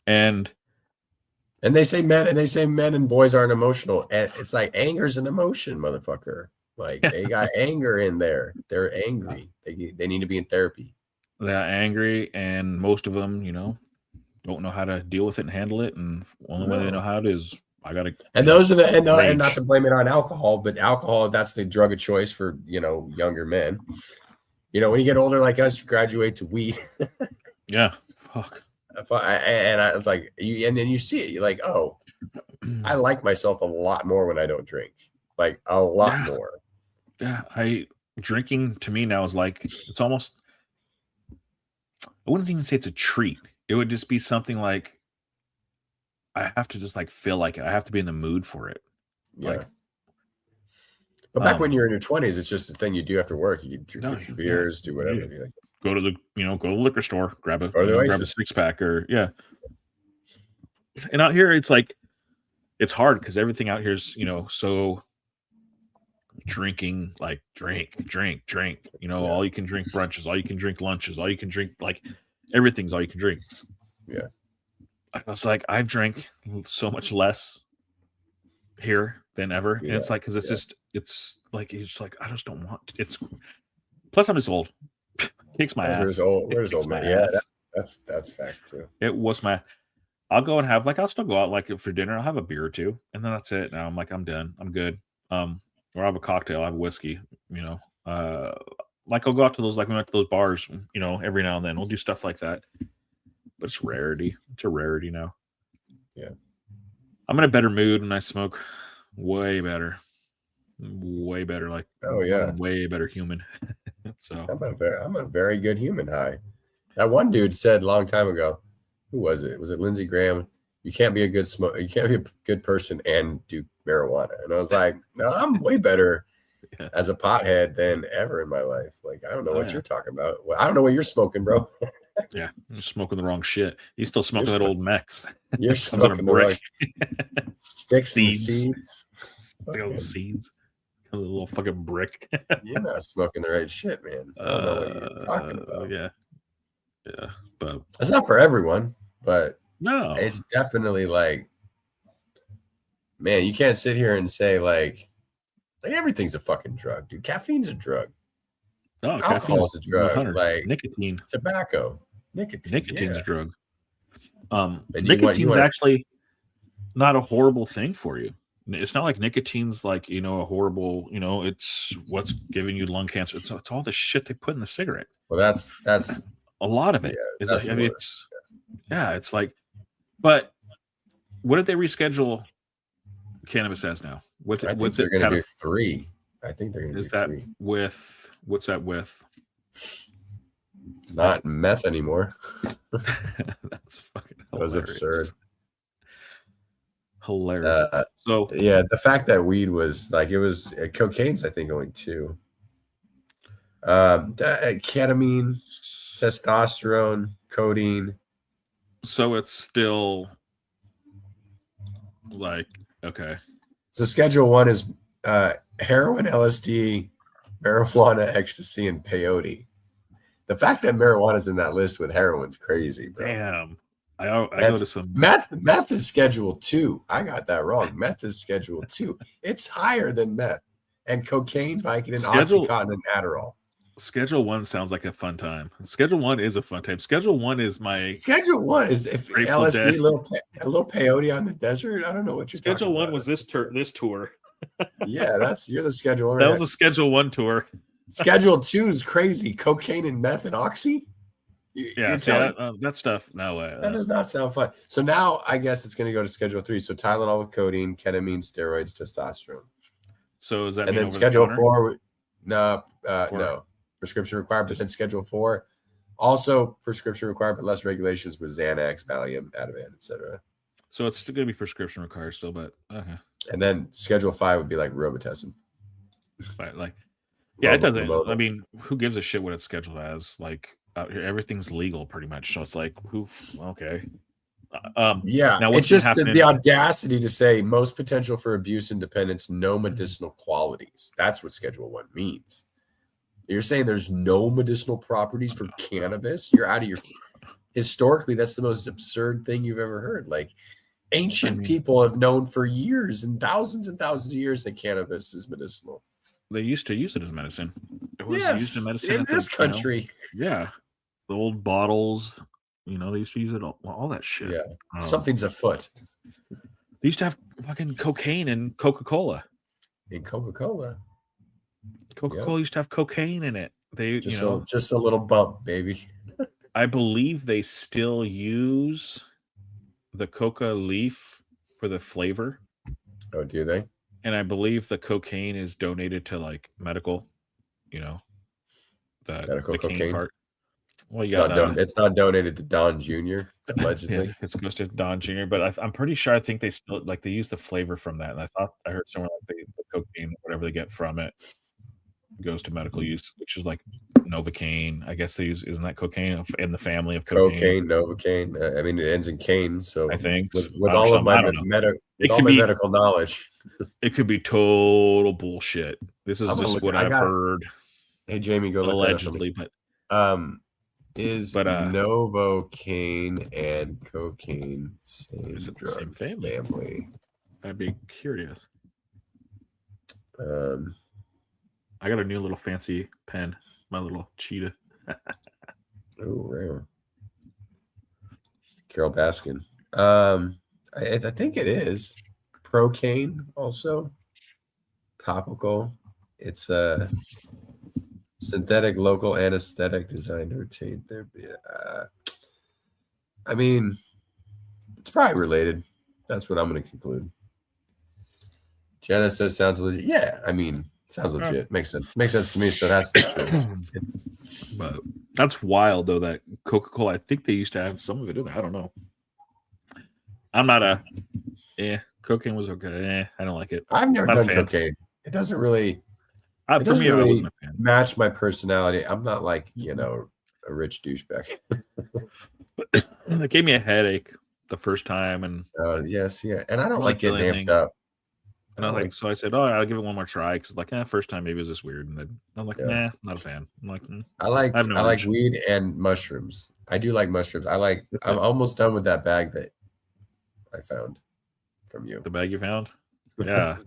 And they say men and boys aren't emotional. And it's like anger's an emotion, motherfucker. Like they got anger in there. They're angry. They need to be in therapy. They're angry, and most of them, don't know how to deal with it and handle it. And only way they know how it is, I gotta. And those are and not to blame it on alcohol, but alcohol, that's the drug of choice for younger men. When you get older like us, you graduate to weed. Yeah, fuck. And I was like, and then you see it, you're like, oh, I like myself a lot more when I don't drink, like a lot more. Yeah, drinking to me now is like, it's almost, I wouldn't even say it's a treat. It would just be something like, I have to just like feel like it. I have to be in the mood for it. Yeah. Like, but back when you're in your 20s, it's just a thing you do after work. You get some beers, do whatever. Yeah. Go to the liquor store, grab a 6-pack or And out here, it's like, it's hard because everything out here is, so drinking, like drink. All you can drink brunches, all you can drink lunches, all you can drink, like everything's all you can drink. Yeah. I was like, I've drank so much less here than ever. And it's like, because it's like I just don't want to. Plus I'm just old. Kicks my ass. Where's old man? Yeah, that's fact too. It was I'll go and have I'll still go out like for dinner. I'll have a beer or two, and then that's it. Now I'm like, I'm done. I'm good. Or I'll have a cocktail. I have a whiskey. Like I'll go out to those, like we went to those bars, every now and then. We'll do stuff like that. But it's rarity. It's a rarity now. Yeah. I'm in a better mood when I smoke. Way better. Way better. Like, oh yeah, I'm way better human. So I'm a very good human high. That one dude said a long time ago. Who was it? Was it Lindsey Graham? You can't be a good smoker. You can't be a good person and do marijuana. And I was like, no, I'm way better as a pothead than ever in my life. Like, I don't know what you're talking about. Well, I don't know what you're smoking, bro. Yeah, I'm smoking the wrong shit. He's still smoking that old Mex. You're smoking the right sticks and seeds. Big old seeds. A little fucking brick. You're not smoking the right shit, man. I don't know what you're talking about. Yeah, but it's not for everyone. But no, it's definitely like, man, you can't sit here and say like everything's a fucking drug, dude. Caffeine's a drug. No, alcohol's a drug. 100. Like nicotine, tobacco, nicotine's a drug. Nicotine's actually not a horrible thing for you. It's not like nicotine's like a horrible. It's what's giving you lung cancer. It's all the shit they put in the cigarette. Well, that's a lot of it. Yeah, it's like, but what did they reschedule cannabis as now? What's they're going to do 3. I think they're going to do 3. What's that with? Not meth anymore. That's fucking hilarious. That was absurd. Hilarious. So yeah, the fact that weed was like, it was cocaine's I think only 2. Ketamine, testosterone, codeine. So it's still like, okay. So Schedule 1 is heroin, LSD, marijuana, ecstasy, and peyote. The fact that marijuana is in that list with heroin's crazy, bro. Damn. I go to some meth is Schedule 2. I got that wrong. Meth is Schedule 2. It's higher than meth. And cocaine, Vicodin, Oxycontin, and Adderall. Schedule 1 sounds like a fun time. Schedule 1 is a fun time. Schedule 1 is my Schedule 1 is if LSD, a little peyote on the desert. I don't know what you're Schedule talking 1 about. was this tour. Yeah, you're the Schedule 1. That was a Schedule 1 tour. Schedule 2 is crazy. Cocaine and meth and oxy. That stuff. No way. That does not sound fun. So now I guess it's going to go to Schedule 3. So Tylenol with codeine, ketamine, steroids, testosterone. So is that? And then Schedule 4. No, Or- no. Prescription required, but then Schedule 4. Also prescription required, but less regulations with Xanax, Valium, Ativan, etc. So it's still going to be prescription required still, but okay. And then Schedule 5 would be like Robitussin. But like, yeah, it doesn't. Lamota. I mean, who gives a shit what it's scheduled as? Like out here, everything's legal pretty much. So it's like, okay. Yeah, now it's what's just happening? the audacity to say most potential for abuse and dependence, no medicinal qualities. That's what Schedule 1 means. You're saying there's no medicinal properties for cannabis? You're out of your. Historically, that's the most absurd thing you've ever heard. Like ancient people have known for years and thousands of years that cannabis is medicinal. They used to use it as medicine. It was used in medicine in this country. Yeah, the old bottles. They used to use it all that shit. Yeah, something's afoot. They used to have fucking cocaine in Coca-Cola. In Coca-Cola. Coca-Cola used to have cocaine in it. They just a little bump, baby. I believe they still use the coca leaf for the flavor. Oh, do they? And I believe the cocaine is donated to like medical, the medical cocaine part. Well, it's not donated to Don Jr. allegedly. Yeah, it's goes to Don Jr. But I'm pretty sure I think they still they use the flavor from that. And I thought I heard somewhere like the cocaine, whatever they get from it, goes to medical use, which is like Novocaine. I guess they use, isn't that cocaine in the family of cocaine? Novocaine. I mean, it ends in cane. So I think with all of my medical knowledge, it could be total bullshit. This is just what I've heard. Hey, Jamie, go allegedly, but is Novocaine and cocaine same drug same family? I'd be curious. I got a new little fancy pen, my little cheetah. Oh, rare. Carol Baskin. I think it is Procaine also topical. It's a synthetic local anesthetic designed to retain therapy. I mean, it's probably related. That's what I'm going to conclude. Jenna says sounds legit. Yeah, I mean, sounds legit. Makes sense. Makes sense to me. So that's true. But that's wild, though. That Coca-Cola. I think they used to have some of it in there. I don't know. I'm not a. Cocaine was okay. I don't like it. I've never done cocaine. It doesn't really. It doesn't really match my personality. I'm not like a rich douchebag. It gave me a headache the first time, and yes, yeah, and I don't like getting amped up. And I like, so I said, I'll give it one more try because, like, first time maybe it was just weird, and then I'm like, nah, not a fan. I'm like, I like weed and mushrooms. I do like mushrooms. I'm almost done with that bag that I found from you. The bag you found? Yeah.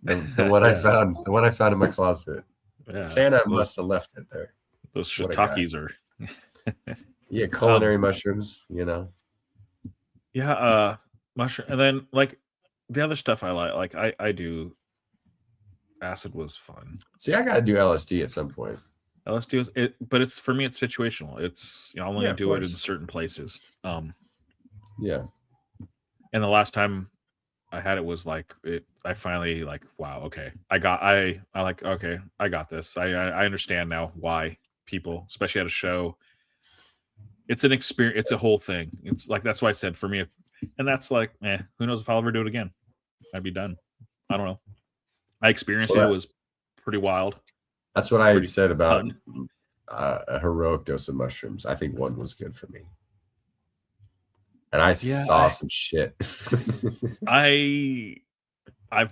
the one I found. The one I found in my closet. Yeah. Santa must have left it there. Those shiitakes are. Yeah, culinary mushrooms. Yeah. Mushroom, and then like the other stuff I like I do. Acid was fun. See, I got to do LSD at some point. LSD was it, but it's for me. It's situational. It's I'll only do it in certain places. Yeah. And the last time I had it was like it. I finally like wow. Okay, I like okay. I got this. I understand now why people, especially at a show. It's an experience. It's a whole thing. It's like that's why I said for me. And that's like, who knows if I'll ever do it again? I'd be done. I don't know. I experienced it. It was pretty wild. That's what I said about a heroic dose of mushrooms. I think one was good for me. And I saw some shit. I've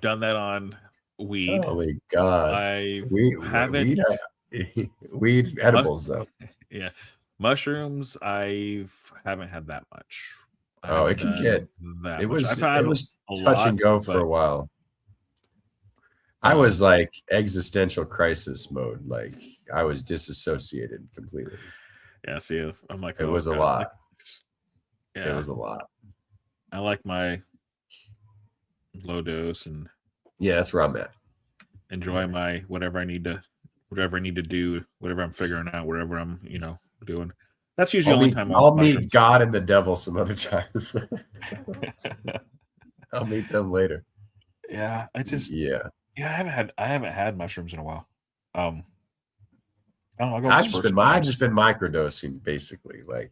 done that on weed. Holy God. I haven't. Weed edibles, though. Yeah. Mushrooms, I haven't had that much. Oh, it can get that. It was touch and go for a while. I was like existential crisis mode. Like I was disassociated completely. Yeah, see, I'm like, it was a lot. It was a lot. I like my low dose and that's where I'm at. Enjoy my whatever I need to do, whatever I'm figuring out, whatever I'm doing. That's usually the only time I'll meet God and the devil some other time. I'll meet them later. Yeah, I just Yeah, I haven't had mushrooms in a while. I don't know. I'll go I with just Spurs. been just been microdosing basically. Like,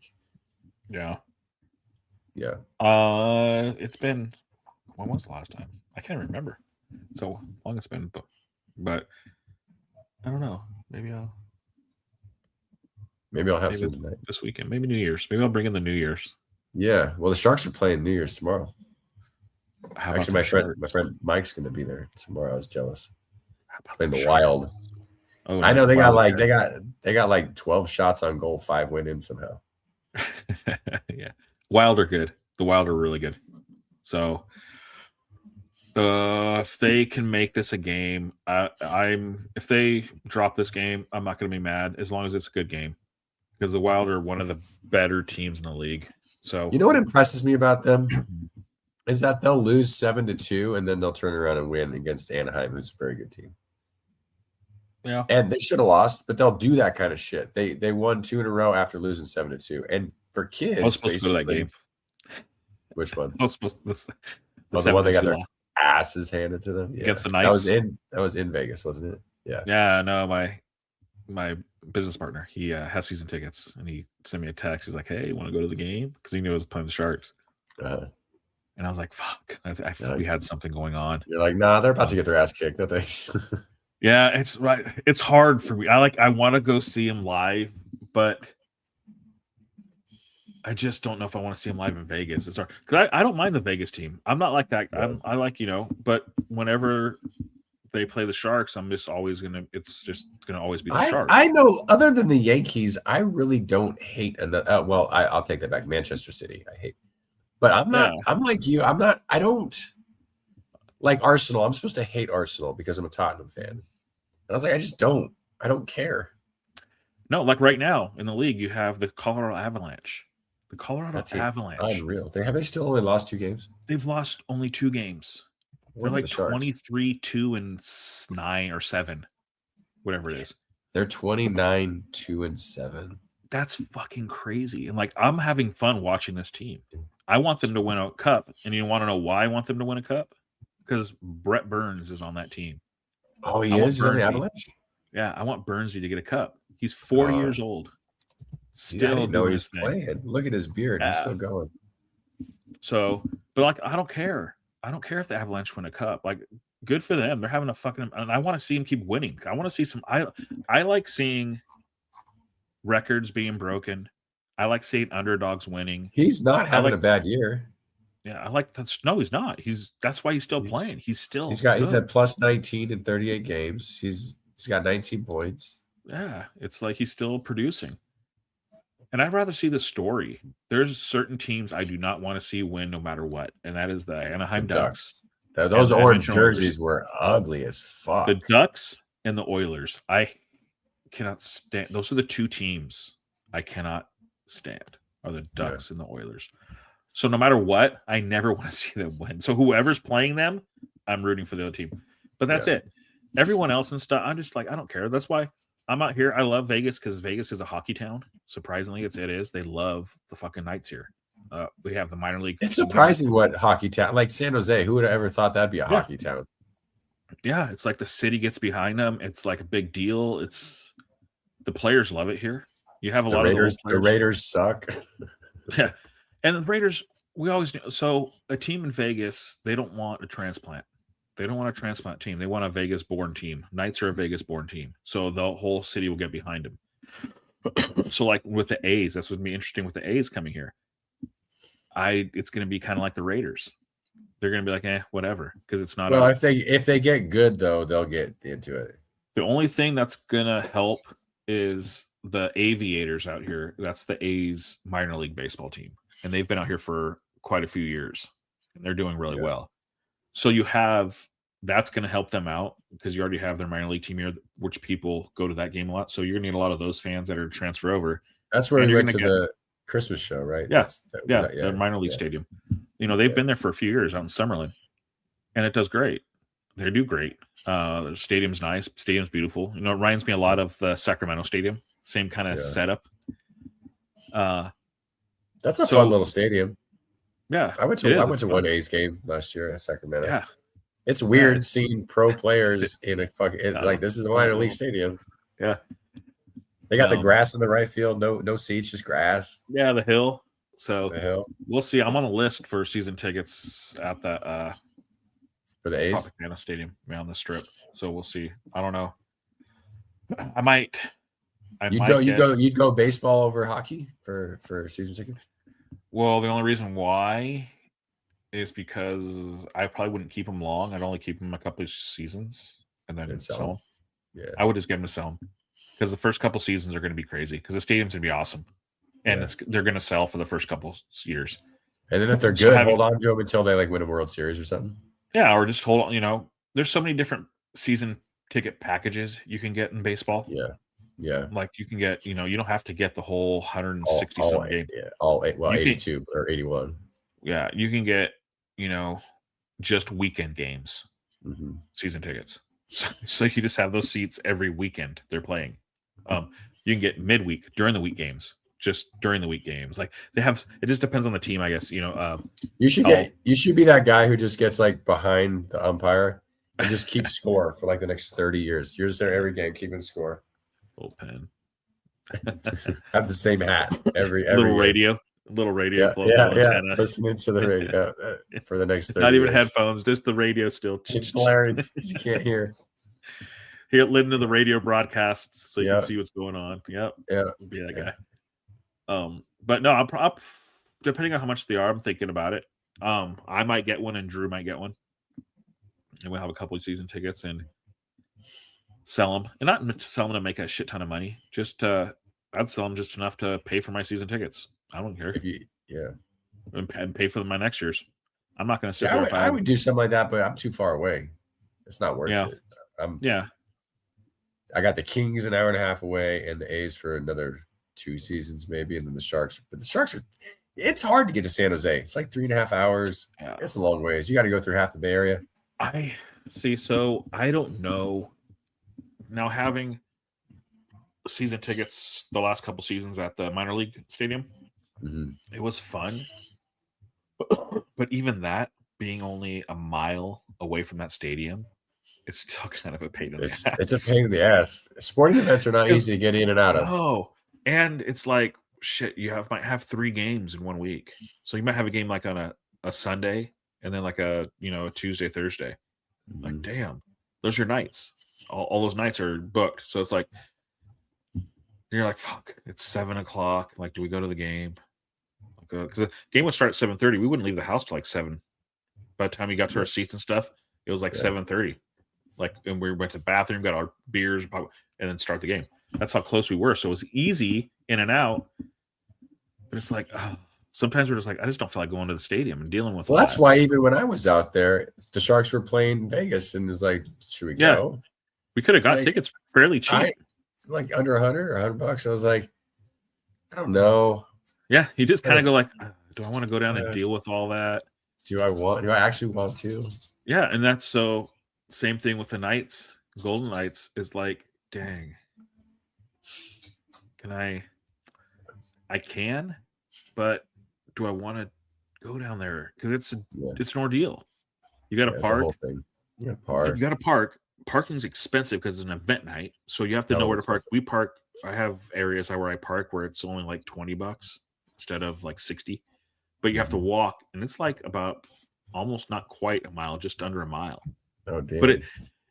Yeah. yeah. It's been, when was the last time? I can't remember. So long it's been, but I don't know. Maybe I'll have some tonight. This weekend. Maybe New Year's. Maybe I'll bring in the New Year's. Yeah. Well, the Sharks are playing New Year's tomorrow. Actually, my friend Mike's going to be there tomorrow. I was jealous. Playing the Sharks? Wild. Oh, I know they got like they got like 12 shots on goal, 5 went in somehow. Yeah, Wild are good. The Wild are really good. So if they can make this a game, if they drop this game, I'm not going to be mad as long as it's a good game, because the Wild are one of the better teams in the league. So you know what impresses me about them is that they'll lose 7-2 and then they'll turn around and win against Anaheim, who's a very good team. Yeah, and they should have lost, but they'll do that kind of shit. They won 2 in a row after losing 7-2, and for kids, I was supposed to go to that game. Which one? I was supposed to. The one they got their asses handed to them against the Knights. That was in Vegas, wasn't it? Yeah. Yeah. No, my business partner, he has season tickets, and he sent me a text. He's like, "Hey, you want to go to the game?" Because he knew I was playing the Sharks. And I was like, "Fuck!" We had something going on. You're like, "Nah, they're about to get their ass kicked." No thanks. Yeah, it's right. It's hard for me. I want to go see him live, but I just don't know if I want to see him live in Vegas. It's hard because I don't mind the Vegas team. I'm not like that. I like, but whenever they play the Sharks, I'm just always it's just gonna always be the Sharks. I know. Other than the Yankees, I really don't hate another. Well, I'll take that back. Manchester City, I hate, but I'm not. Yeah. I'm like you. I'm not. I don't like Arsenal. I'm supposed to hate Arsenal because I'm a Tottenham fan. And I was like, I just don't. I don't care. No, like right now in the league, you have the Colorado Avalanche. The Colorado Avalanche. Unreal. They still only lost 2 games. They've lost only 2 games. They're like 23-2-9 or 7, whatever it is. They're 29-2-7. That's fucking crazy. And like, I'm having fun watching this team. I want them to win a cup. And you want to know why I want them to win a cup? Because Brett Burns is on that team. Oh, he is on the Avalanche? Yeah, I want Burnsy to get a cup. He's 40 years old. Still, I didn't know he's playing. Look at his beard. He's still going. So, but like, I don't care. I don't care if the Avalanche win a cup. Like, good for them. They're having a fucking. And I want to see him keep winning. I want to see some. I like seeing records being broken. I like seeing underdogs winning. He's not having a bad year. Yeah, I like that. No, he's not. That's why he's still playing. He's at plus 19 in 38 games. He's got 19 points. Yeah, it's like he's still producing. And I'd rather see the story. There's certain teams I do not want to see win no matter what, and that is the Anaheim Ducks. Those orange jerseys were ugly as fuck. The Ducks and the Oilers. I cannot stand. Those are the 2 teams I cannot stand. Are the Ducks and the Oilers. So no matter what, I never want to see them win. So whoever's playing them, I'm rooting for the other team. But that's it. Everyone else and stuff, I'm just like, I don't care. That's why I'm out here. I love Vegas because Vegas is a hockey town. Surprisingly, it is. They love the fucking Knights here. We have the minor league. It's surprising what hockey town, like San Jose, who would have ever thought that'd be a hockey town? Yeah, it's like the city gets behind them. It's like a big deal. It's the players love it here. You have a lot of the Raiders suck. Yeah. And the Raiders, we always knew. So a team in Vegas, they don't want a transplant. They don't want a transplant team. They want a Vegas-born team. Knights are a Vegas-born team. So the whole city will get behind them. So like with the A's, that's what's going to be interesting with the A's coming here. It's going to be kind of like the Raiders. They're going to be like, whatever, because it's not. Well, if they get good though, they'll get into it. The only thing that's going to help is the Aviators out here. That's the A's minor league baseball team, and they've been out here for quite a few years, and they're doing really well. So that's going to help them out because you already have their minor league team here, which people go to that game a lot. So you're going to need a lot of those fans that are transfer over. That's where we went to the Christmas show, right? Yeah, the minor league stadium. They've been there for a few years out in Summerlin, and it does great. They do great. The stadium's nice. Stadium's beautiful. It reminds me a lot of the Sacramento Stadium. Same kind of setup. That's a fun little stadium. Yeah, I went to one A's game last year at Sacramento. Yeah, It's weird seeing pro players in a fucking like this is a minor league stadium. Yeah. They got the grass in the right field, no seats, just grass. Yeah, the hill. So The hill. We'll see. I'm on a list for season tickets at the For the A's Tropicana Stadium on the Strip. So we'll see. I don't know. I might. You'd go baseball over hockey for season tickets. Well, the only reason why is because I probably wouldn't keep them long. I'd only keep them a couple of seasons and then sell them. Yeah, I would just get them to sell them because the first couple seasons are going to be crazy because the stadium's going to be awesome, and they're going to sell for the first couple years. And then if they're good, hold on to them until they like win a World Series or something. Yeah, or just hold on. You know, there's so many different season ticket packages you can get in baseball. Yeah. Like you can get, you don't have to get the whole 160-some game. Yeah, all 82 or 81. Yeah, you can get, just weekend games, season tickets. So you just have those seats every weekend they're playing. You can get midweek during the week games, just during the week games. Like they have, it just depends on the team, I guess. You should be that guy who just gets like behind the umpire and just keeps score for like the next 30 years. You're just there every game, keeping score. Little pen. Have the same hat every little game. radio. Yeah. Listening to the radio for the next 30 Not even years. Headphones, just the radio still. It's blaring. You can't hear. Here, listen to the radio broadcasts so you can see what's going on. Yep. Yeah. Be that guy. But no, I'm depending on how much they are, I'm thinking about it. I might get one and Drew might get one. And we'll have a couple of season tickets and sell them. And not sell them to make a shit ton of money. Just I'd sell them just enough to pay for my season tickets. I don't care. And pay for my next year's. I'm not going to sit there. I would do something like that, but I'm too far away. It's not worth it. I got the Kings an hour and a half away and the A's for another 2 seasons maybe, and then the Sharks. But the Sharks it's hard to get to San Jose. It's like 3.5 hours. Yeah. It's a long ways. You got to go through half the Bay Area. I see. So I don't know. Now having season tickets the last couple seasons at the minor league stadium, it was fun. But even that, being only a mile away from that stadium, it's still kind of a pain in the ass. It's a pain in the ass. Sporting events are not easy to get in and out of. Oh, and it's like shit. You might have 3 games in 1 week, so you might have a game like on a Sunday, and then like a Tuesday, Thursday. Like, damn, those are your nights. All those nights are booked. So it's like you're like, fuck. It's 7:00. Like, do we go to the game? Because the game would start at 7:30. We wouldn't leave the house till like 7. By the time we got to our seats and stuff, it was like 7:30. Like, and we went to the bathroom, got our beers, and then start the game. That's how close we were. So it was easy in and out. But it's like, sometimes we're just like, I just don't feel like going to the stadium and dealing with. Well, that's why even when I was out there, the Sharks were playing Vegas, and it was like, should we go? We could have got tickets fairly cheap, like under $100 or $100. I was like, I don't know. Yeah, you just kind of go like, do I want to go down and deal with all that? Do I actually want to? Yeah, and that's so. Same thing with the Knights. Golden Knights is like, dang. Can I can, but do I want to go down there? Because it's an ordeal. You got to park. You got to park. Parking's expensive because it's an event night, so you have to know where to park. We park. I have areas where I park where it's only like $20 instead of like 60, but you have to walk, and it's like about almost not quite a mile, just under a mile. Oh, damn. But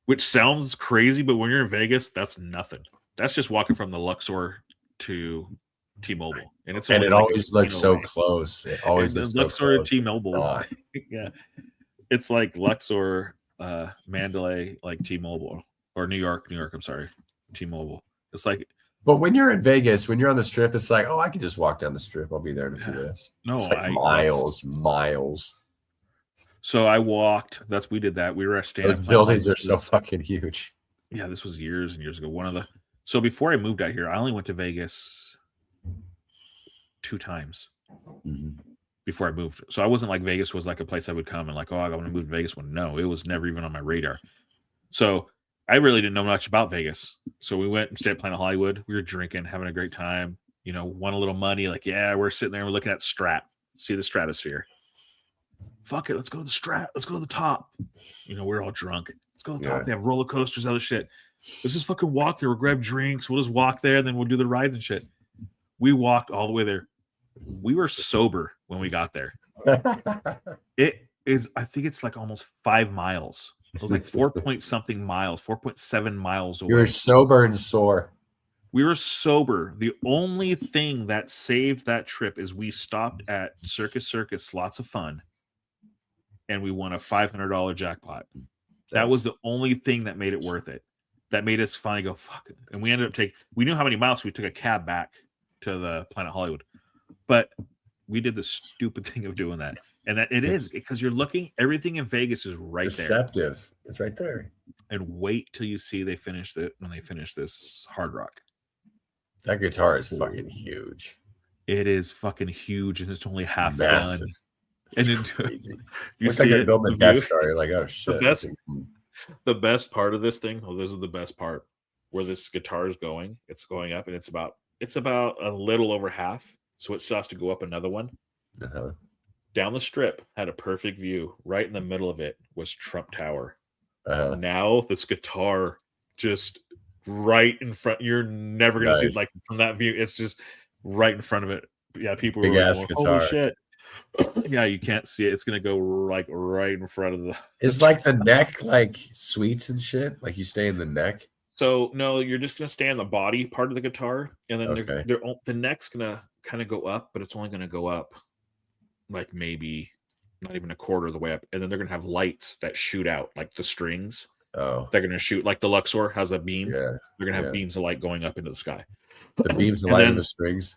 which sounds crazy, but when you're in Vegas, that's nothing. That's just walking from the Luxor to T-Mobile, and it always looks so close. It always looks so Luxor close. to T-Mobile. Yeah, it's like Luxor, Mandalay, like T-Mobile, or New York. I'm sorry, T-Mobile. It's like. But when you're in Vegas, when you're on the Strip, it's like, I can just walk down the Strip. I'll be there in a few minutes. No, it's like miles. So I walked. We did that. We were standing. Those buildings are so fucking huge. Yeah, this was years and years ago. So before I moved out here, I only went to Vegas 2 times before I moved. So I wasn't like Vegas was like a place I would come and like, I want to move to Vegas. No, it was never even on my radar. So I really didn't know much about Vegas. So we went and stayed at Planet Hollywood. We were drinking, having a great time. Won a little money. Like, we're sitting there and we're looking at see the Stratosphere. fuck it, let's go to the Strat. Let's go to the top. You know, we're all drunk. Let's go to the top. Yeah. They have roller coasters, other shit. Let's just fucking walk there. We'll grab drinks. We'll just walk there, and then we'll do the rides and shit. We walked all the way there. We were sober when we got there. It is, I think it's like almost 5 miles. It was like 4 something miles, 4.7 miles away. You were sober and sore. We were sober. The only thing that saved that trip is we stopped at Circus, lots of fun, and we won a $500 jackpot. That was the only thing that made it worth it. That made us finally go, fuck it. And we ended up we knew how many miles, so we took a cab back to the Planet Hollywood. But we did the stupid thing of doing that. And that is because you're looking, everything in Vegas is right deceptive. It's right there. And wait till you see when they finish this Hard Rock. That guitar is fucking huge. It is fucking huge, and it's only half massive. done. It's and crazy. You Looks like they're building a Death Star. You're like, oh shit. The best part of this thing, this is the best part, where this guitar is going. It's going up, and it's about a little over half, so it still has to go up another one. Uh-huh. Down the strip, had a perfect view. Right in the middle of it was Trump Tower. Uh-huh. Now this guitar just right in front. You're never gonna see it like from that view. It's just right in front of it. Yeah, people big were ass going, guitar. holy shit. Yeah, you can't see it. It's gonna go like right in front of the. Is like the neck like sweets and shit? Like you stay in the neck? So no, you're just gonna stay on the body part of the guitar, and then Okay. the neck's gonna kind of go up, but it's only gonna go up like maybe not even a quarter of the way up, and then they're gonna have lights that shoot out like the strings. Oh, They're gonna shoot like the Luxor has a beam. yeah. They're gonna have beams of light going up into the sky. The beams of And light then- and the strings.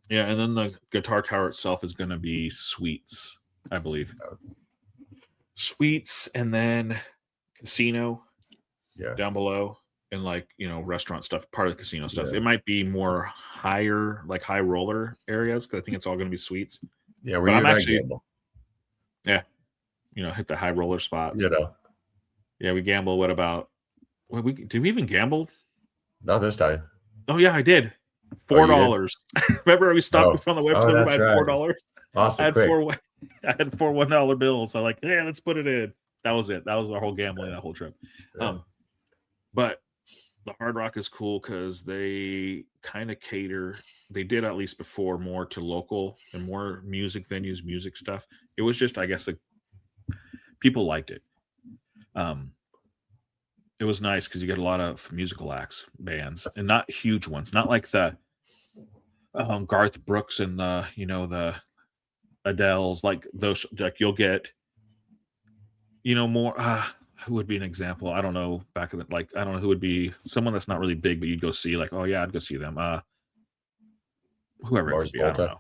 Yeah, and then the guitar tower itself is gonna be suites, I believe. Suites, and then casino Yeah. down below, and like restaurant stuff, part of the casino stuff. Yeah. It might be more higher, like high roller areas, because I think it's all going to be suites. Yeah, But I'm not actually- gamble. Hit the high roller spots. You know, Yeah, we gamble. What about? Did we even gamble? not this time. Oh yeah, I did. Oh, you $4. Remember we stopped Oh. before on the Oh, website. that's I had right. $4. I Awesome, had quick. I had four $1 bills. So like, yeah, let's put it in. That was it. That was our whole gambling that whole trip. Yeah. But the Hard Rock is cool because they kind of cater. They did at least before more to local and more music venues, music stuff. It was just, I guess, like people liked it. It was nice because you get a lot of musical acts, bands, and not huge ones, not like the Garth Brooks and the Adele's, like those. Like you'll get, more. Who would be an example? I don't know. Back in I don't know who would be someone that's not really big, but you'd go see. Like, oh yeah, I'd go see them. Whoever Mars it would be, Volta.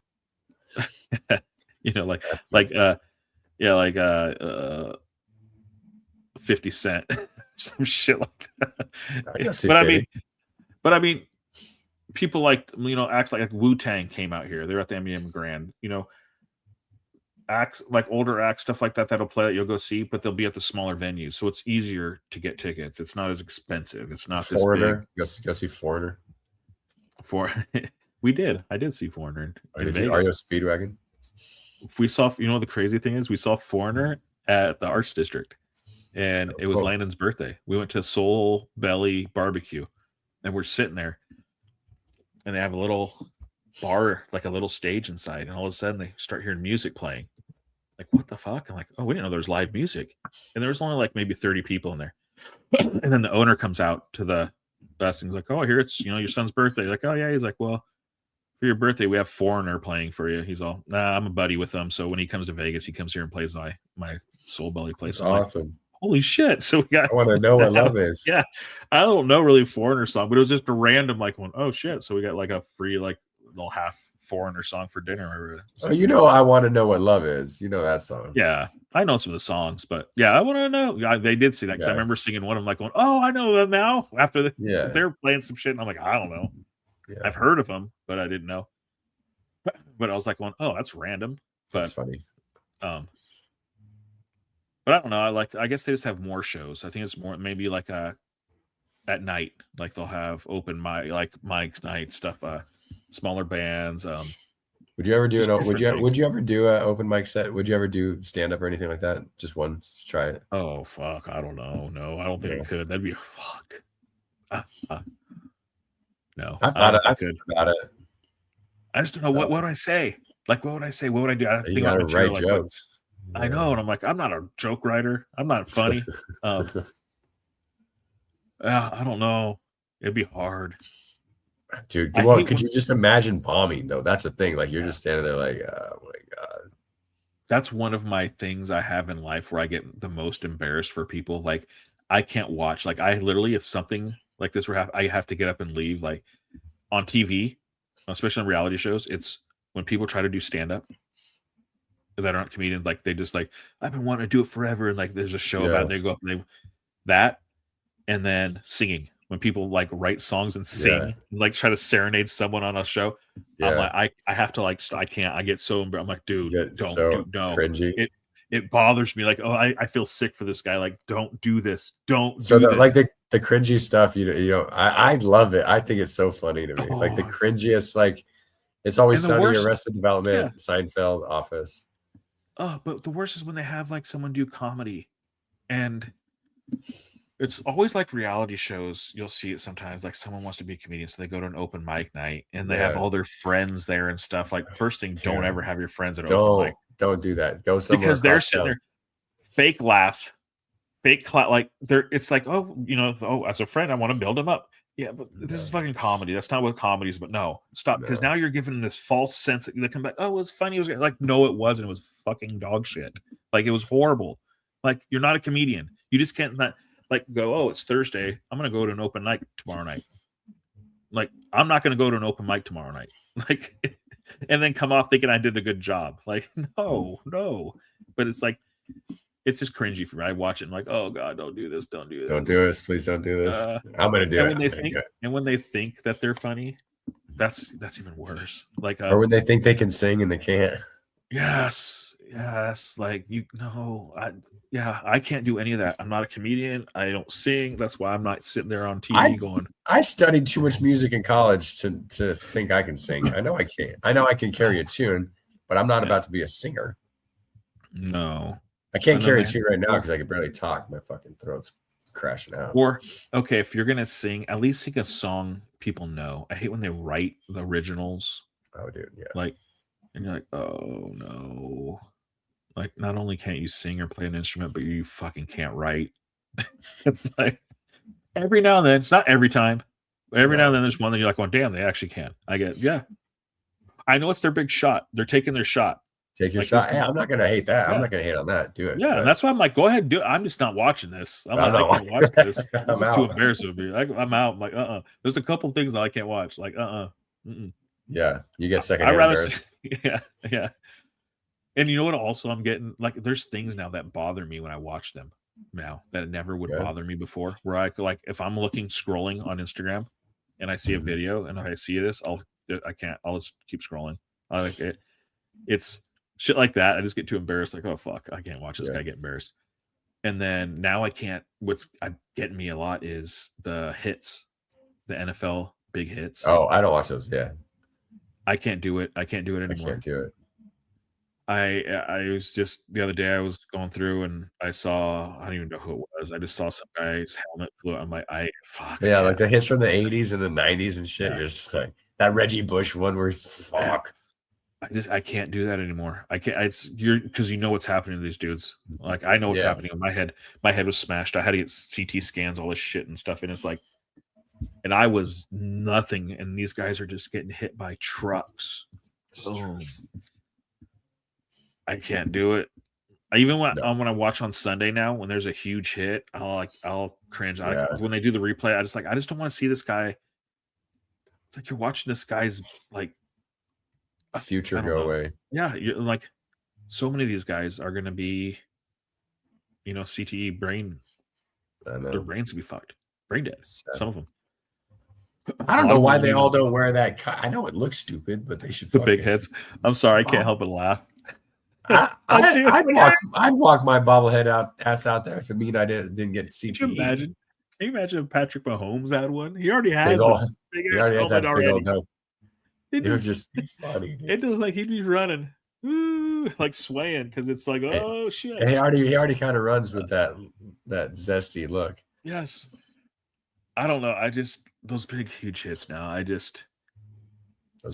I don't know. 50 Cent, some shit like that. I can see But I 50. mean, people like acts like Wu-Tang came out here. They're at the MGM Grand. Acts like older acts, stuff like that that'll play that you'll go see, but they'll be at the smaller venues, so it's easier to get tickets. It's not as expensive. It's not this Foreigner. Go see Foreigner. big. I did see Foreigner in Vegas. Are you a Speedwagon? We saw, the crazy thing is we saw Foreigner at the Arts District, and it was cool. Landon's birthday. We went to Soul Belly Barbecue, and we're sitting there, and they have a little bar, like a little stage inside, and all of a sudden they start hearing music playing. Like, what the fuck? I'm like, oh, we didn't know there was live music, and there was only like maybe 30 people in there. And then the owner comes out to the us and he's like, oh, here it's your son's birthday. Like, oh yeah. He's like, well, for your birthday we have Foreigner playing for you. He's all, nah, I'm a buddy with him, so when he comes to Vegas he comes here and plays my Soul Belly place. That's awesome. Holy shit. So we got, I want to know what love is. Yeah, I don't know really Foreigner song, but it was just a random like one. Oh shit. So we got like a free like little half Foreigner song for dinner. Oh, I want to know what love is. You know that song. Yeah, I know some of the songs, but yeah, I want to know. They did sing that because I remember singing one of them, like going, "Oh, I know them now." After they were playing some shit, and I'm like, I don't know. Yeah. I've heard of them, but I didn't know. But I was like, going, "Oh, that's random." But That's funny. but I don't know. I guess they just have more shows. I think it's more maybe like at night, like they'll have open mic, like Mike's night stuff. Smaller bands. Would you ever do Just an? different things. Would you ever do an open mic set? Would you ever do stand up or anything like that? Just once, try it. Oh fuck! I don't know. No, I don't think I could. That'd be fuck. No, I've I don't thought think I could. about it. I just don't know what would I say. Like, what would I say? What would I do? I have to You think about gotta material. write Like, jokes. I know, and I'm like, I'm not a joke writer. I'm not funny. I don't know. It'd be hard. Dude, well, could you just imagine bombing though? That's the thing. Like you're just standing there like, oh my god. That's one of my things I have in life where I get the most embarrassed for people. Like I can't watch. Like I literally, if something like this were happening, I have to get up and leave. Like on TV, especially on reality shows, it's when people try to do stand up that aren't comedians. Like they just like, I've been wanting to do it forever, and like there's a show about it, they go up and that, and then singing. When people like write songs and sing, and, like try to serenade someone on a show, I'm like, I have to like, I can't. I get so embarrassed. I'm like, dude, don't, no. Cringy. It bothers me. Like, oh, I feel sick for this guy. Like, don't do this. Don't. So do this. Like the cringy stuff, you know, I love it. I think it's so funny to me. Like the cringiest, like it's always Sunny, Arrested Development, Seinfeld, Office. Oh, but the worst is when they have like someone do comedy, and it's always like reality shows. You'll see it sometimes. Like someone wants to be a comedian, so they go to an open mic night, and they have all their friends there and stuff. Like first thing, don't ever have your friends at an open mic. Don't do that. Go somewhere because they're sitting there, fake laugh, fake clap. Like they're. It's like, oh, you know, oh, as a friend, I want to build them up. Yeah, but this is fucking comedy. That's not what comedy is. But no, stop, because now you're giving this false sense that they come back. Oh, it was funny. It was like, no, it wasn't. It was fucking dog shit. Like it was horrible. Like you're not a comedian. You just can't like go, oh, it's Thursday, I'm gonna go to an open night tomorrow night. Like I'm not gonna go to an open mic tomorrow night. Like and then come off thinking I did a good job. Like no. But it's like it's just cringy for me. I watch it and I'm like, oh god, don't do this, don't do this. Don't do this, please don't do this. I'm gonna do it. And when they think that they're funny, that's even worse. Like or when they think they can sing and they can't. Yes. Like I can't do any of that. I'm not a comedian. I don't sing. That's why I'm not sitting there on TV going. I studied too much music in college to think I can sing. I know I can't. I know I can carry a tune, but I'm not about to be a singer. No, I can't carry a tune right now because I can barely talk. My fucking throat's crashing out. Or okay, if you're gonna sing, at least sing a song people know. I hate when they write the originals. Oh, dude, yeah. Like, and you're like, oh no. Like, not only can't you sing or play an instrument, but you fucking can't write. It's like every now and then, it's not every time, but every now and then there's one that you're like, well, damn, they actually can. I get, I know it's their big shot. They're taking their shot. Take your shot. Hey, I'm not going to hate that. I'm not going to hate on that. Do it. Yeah, and that's why I'm like, go ahead, do it. I'm just not watching this. I can't watch this. This is too embarrassing for me. I'm out. I'm like, There's a couple things that I can't watch. Like, Yeah, you get second. I'd rather yeah. And you know what? Also, I'm getting like there's things now that bother me when I watch them now that it never would bother me before. Where I like if I'm scrolling on Instagram and I see a video and I see this, I'll just keep scrolling. I like it. It's shit like that. I just get too embarrassed. Like, oh fuck, I can't watch this guy get embarrassed. And then now I can't. What's getting me a lot is the hits, the NFL big hits. Oh, I don't watch those. Yeah, I can't do it. I can't do it anymore. I can't do it. I was just the other day I was going through and I saw I don't even know who it was. I just saw some guy's helmet flew. I'm like, fuck. Yeah, like the hits from the 80s and the 90s and shit. Yeah. You're just like that Reggie Bush one where fuck. I can't do that anymore. I can't. Because you know what's happening to these dudes. Like I know what's happening in my head. My head was smashed. I had to get CT scans, all this shit and stuff. And it's like, and I was nothing. And these guys are just getting hit by trucks. Oh. I can't do it. Even when I watch on Sunday now, when there's a huge hit, I'll cringe. When they do the replay, I just don't want to see this guy. It's like you're watching this guy's like a future go away. Yeah, you're like so many of these guys are going to be, CTE brain. Their brains will be fucked, brain dead. Some of them. I don't know why they all don't wear that. I know it looks stupid, but they should. The big heads. I'm sorry, I can't help but laugh. I'd walk my bobblehead ass out there if it mean I didn't get CTE. Can you imagine if Patrick Mahomes had one? He already has big ass helmet already. It would just be funny, dude. It does like he'd be running, like swaying because it's like, oh shit. And he already kind of runs with that zesty look. Yes. I don't know. I just those big huge hits now. Those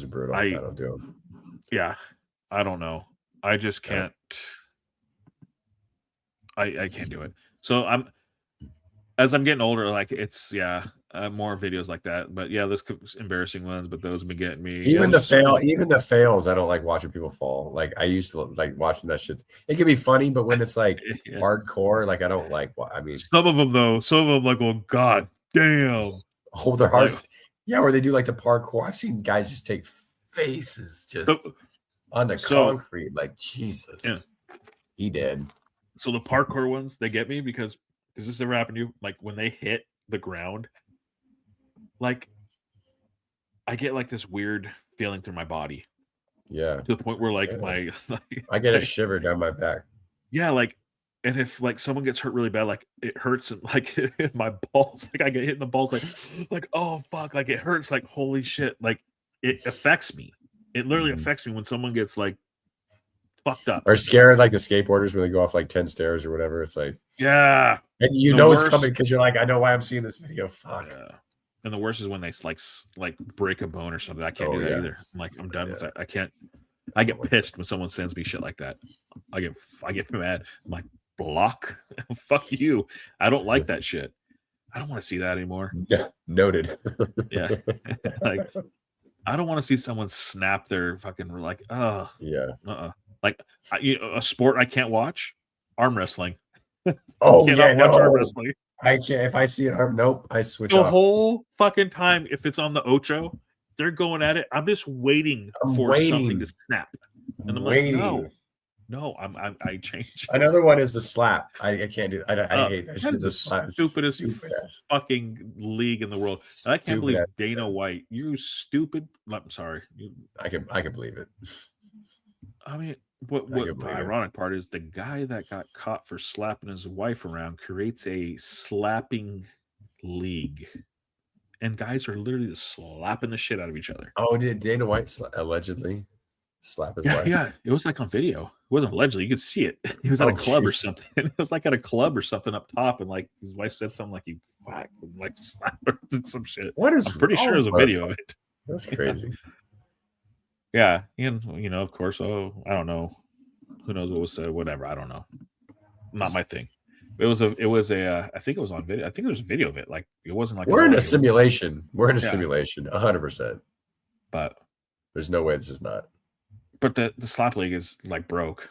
are brutal. I don't do them. Yeah. I don't know. I just can't. I can't do it. So as I'm getting older, like it's more videos like that. But yeah, there's embarrassing ones, but those have been getting me. Even the fails, I don't like watching people fall. Like I used to like watching that shit. It can be funny, but when it's like hardcore, like I don't like. I mean, some of them like, oh god damn, oh their hearts. Yeah, where they do like the parkour. I've seen guys just take faces just on the concrete. Like Jesus, he did. So the parkour ones, they get me because does this ever happen to you? Like when they hit the ground, like I get like this weird feeling through my body. Yeah. To the point where like I get a shiver down my back. Yeah, like and if like someone gets hurt really bad, like it hurts and like in my balls, like I get hit in the balls, like oh fuck, like it hurts, like holy shit, like it affects me. It literally affects me when someone gets like fucked up. Or scared like the skateboarders when they go off like 10 stairs or whatever. It's like yeah, and you know it's coming because you're like, I know why I'm seeing this video. Fuck. Yeah. And the worst is when they like break a bone or something. I can't do that either. I'm like, I'm done with that. I can't. I get pissed when someone sends me shit like that. I get mad. I'm like, block. Fuck you. I don't like that shit. I don't want to see that anymore. Yeah, noted. Yeah. Like, I don't want to see someone snap their fucking like, like a sport I can't watch. Arm wrestling. Oh yeah, watch arm wrestling. I can't. If I see an arm, nope. I switch the off. whole fucking time. If it's on the Ocho, they're going at it. I'm just waiting for something to snap, and I'm like, no. I change. Another one is the slap. I can't do. I hate that. That is the stupidest fucking league in the world. And I can't believe Dana White. You stupid. I'm sorry. I can believe it. I mean. What the ironic part is the guy that got caught for slapping his wife around creates a slapping league, and guys are literally just slapping the shit out of each other. Oh, did Dana White allegedly slap his wife? Yeah, it was like on video. It wasn't allegedly; you could see it. He was at a club or something. It was like at a club or something up top, and like his wife said something like, "You like slap her," some shit. What is? I'm pretty sure there's a video of it. That's crazy. Yeah, and of course, I don't know. Who knows what was said? Whatever, I don't know. Not my thing. It was a. I think it was on video. I think there was a video of it. Like it wasn't like we're in a simulation. We're in a simulation, 100%. But there's no way this is not. But the slap league is like broke.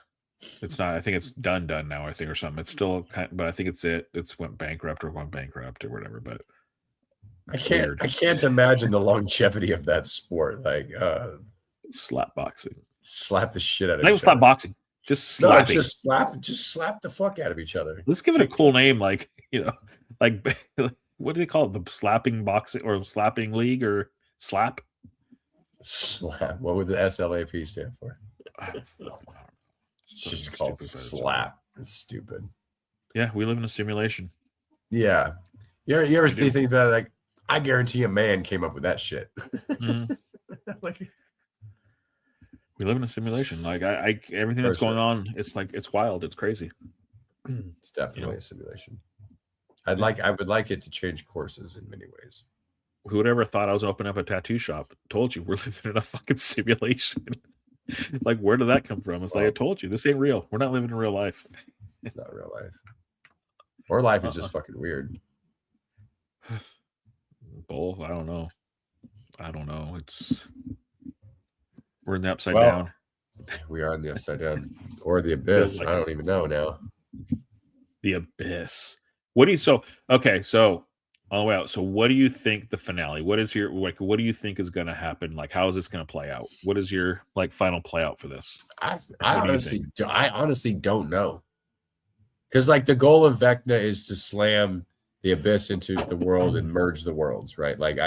It's not. I think it's done now. I think or something. It's still but I think it's went bankrupt or going bankrupt or whatever. But I can't imagine the longevity of that sport. Like slap boxing. Slap the shit out of. Not even slap boxing. Just slapping. Just slap the fuck out of each other. Let's give it a cool name, like like what do they call it? The slapping boxing or slapping league or slap? Slap. What would the SLAP stand for? It's just called slap. It's stupid. Yeah, we live in a simulation. Yeah. You ever think about it? Like, I guarantee a man came up with that shit. Mm-hmm. Like, we live in a simulation. Like everything that's going on, it's like it's wild. It's crazy. It's definitely a simulation. I would like it to change courses in many ways. Who would ever thought I was opening up a tattoo shop? Told you we're living in a fucking simulation. Like, where did that come from? It's like I told you, this ain't real. We're not living in real life. It's not real life. Or life is just fucking weird. Both. I don't know. We're in the upside down. We are in the upside down. Or the abyss. I don't even know now. The abyss. What do you all the way out. So what do you think the finale? What is your what do you think is gonna happen? Like, how is this gonna play out? What is your final play out for this? I honestly don't know. Because like the goal of Vecna is to slam the abyss into the world and merge the worlds, right? Like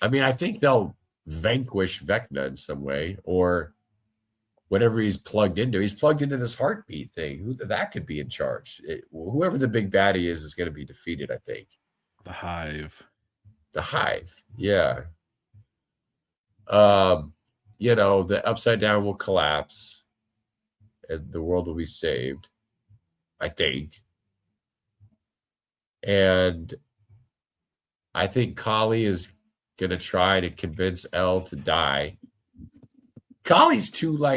I mean, I think they'll vanquish Vecna in some way, or whatever he's plugged into. He's plugged into this heartbeat thing. That could be in charge. Whoever the big baddie is going to be defeated, I think. The Hive. The hive. Yeah. The upside down will collapse and the world will be saved, I think. And I think Kali is gonna try to convince Elle to die. Kali's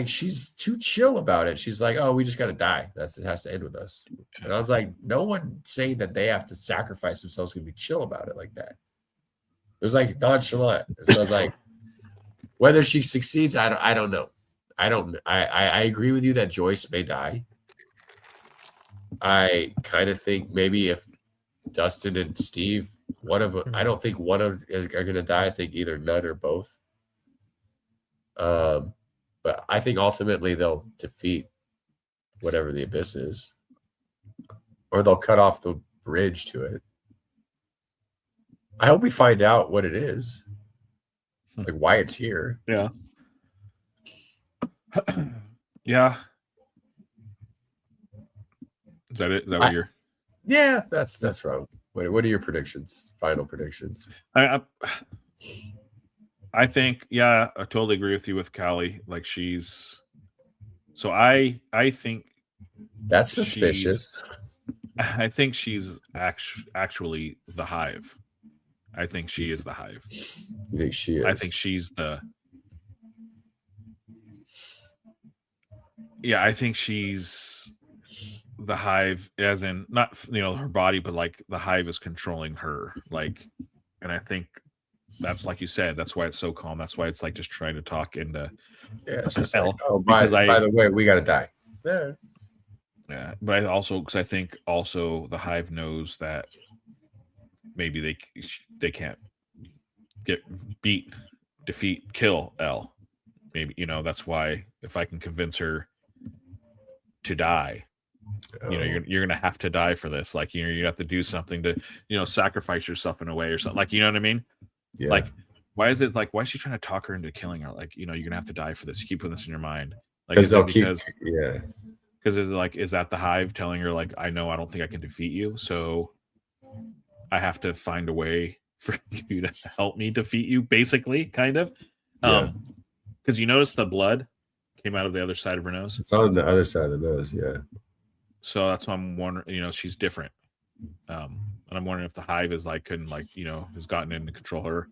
she's too chill about it. She's like, oh, we just gotta die. It has to end with us. And I was like, no one saying that they have to sacrifice themselves can be chill about it like that. It was like nonchalant. So I was like, whether she succeeds, I don't know. I agree with you that Joyce may die. I kind of think maybe if Dustin and Steve, I don't think one of are going to die. I think either none or both. But I think ultimately they'll defeat whatever the abyss is, or they'll cut off the bridge to it. I hope we find out what it is, like why it's here. Yeah. Yeah. Is that it? Is that what you're? Yeah, that's wrong. What are your predictions? Final predictions? I think, yeah, I totally agree with you with Kali. Like so I think that's suspicious. I think she's actually the hive. I think she is the hive. You think she is? I think she's the. Yeah, I think she's the hive, as in not her body, but like the hive is controlling her. Like, and I think that's like you said. That's why it's so calm. That's why it's like just trying to talk into. Yeah, it's just like, oh, by the way, we gotta die. Yeah. Yeah, but because I think also the hive knows that maybe they can't defeat, kill Elle. Maybe that's why if I can convince her to die, you're gonna have to die for this. Like you have to do something to sacrifice yourself in a way or something. Like what I mean? Yeah. Like why is she trying to talk her into killing her? Like you're gonna have to die for this. You keep putting this in your mind. Like because it's like, is that the hive telling her like, I don't think I can defeat you, so I have to find a way for you to help me defeat you, basically, kind of. Because you notice the blood came out of the other side of her nose. It's on the other side of the nose, yeah. So that's why I'm wondering, she's different. And I'm wondering if the hive is like has gotten in to control her.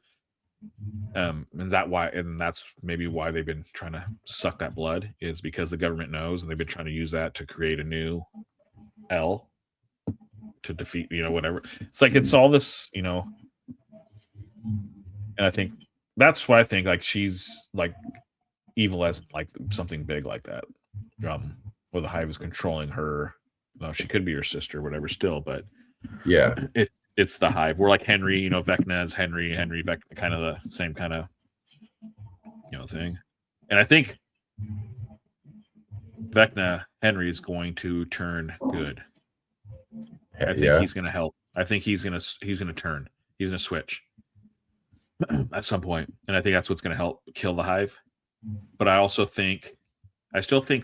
And that's maybe why they've been trying to suck that blood, is because the government knows, and they've been trying to use that to create a new Elle to defeat whatever. It's like it's all this and I think that's why I think like she's like evil as like something big like that, where the hive is controlling her. No, she could be her sister, whatever, still, but yeah, it's the hive. We're like Henry, Vecna is Henry Vecna, kind of the same kind of thing. And I think Vecna Henry is going to turn good. I think he's going to help. I think he's going to turn. He's going to switch at some point, and I think that's what's going to help kill the hive. But I still think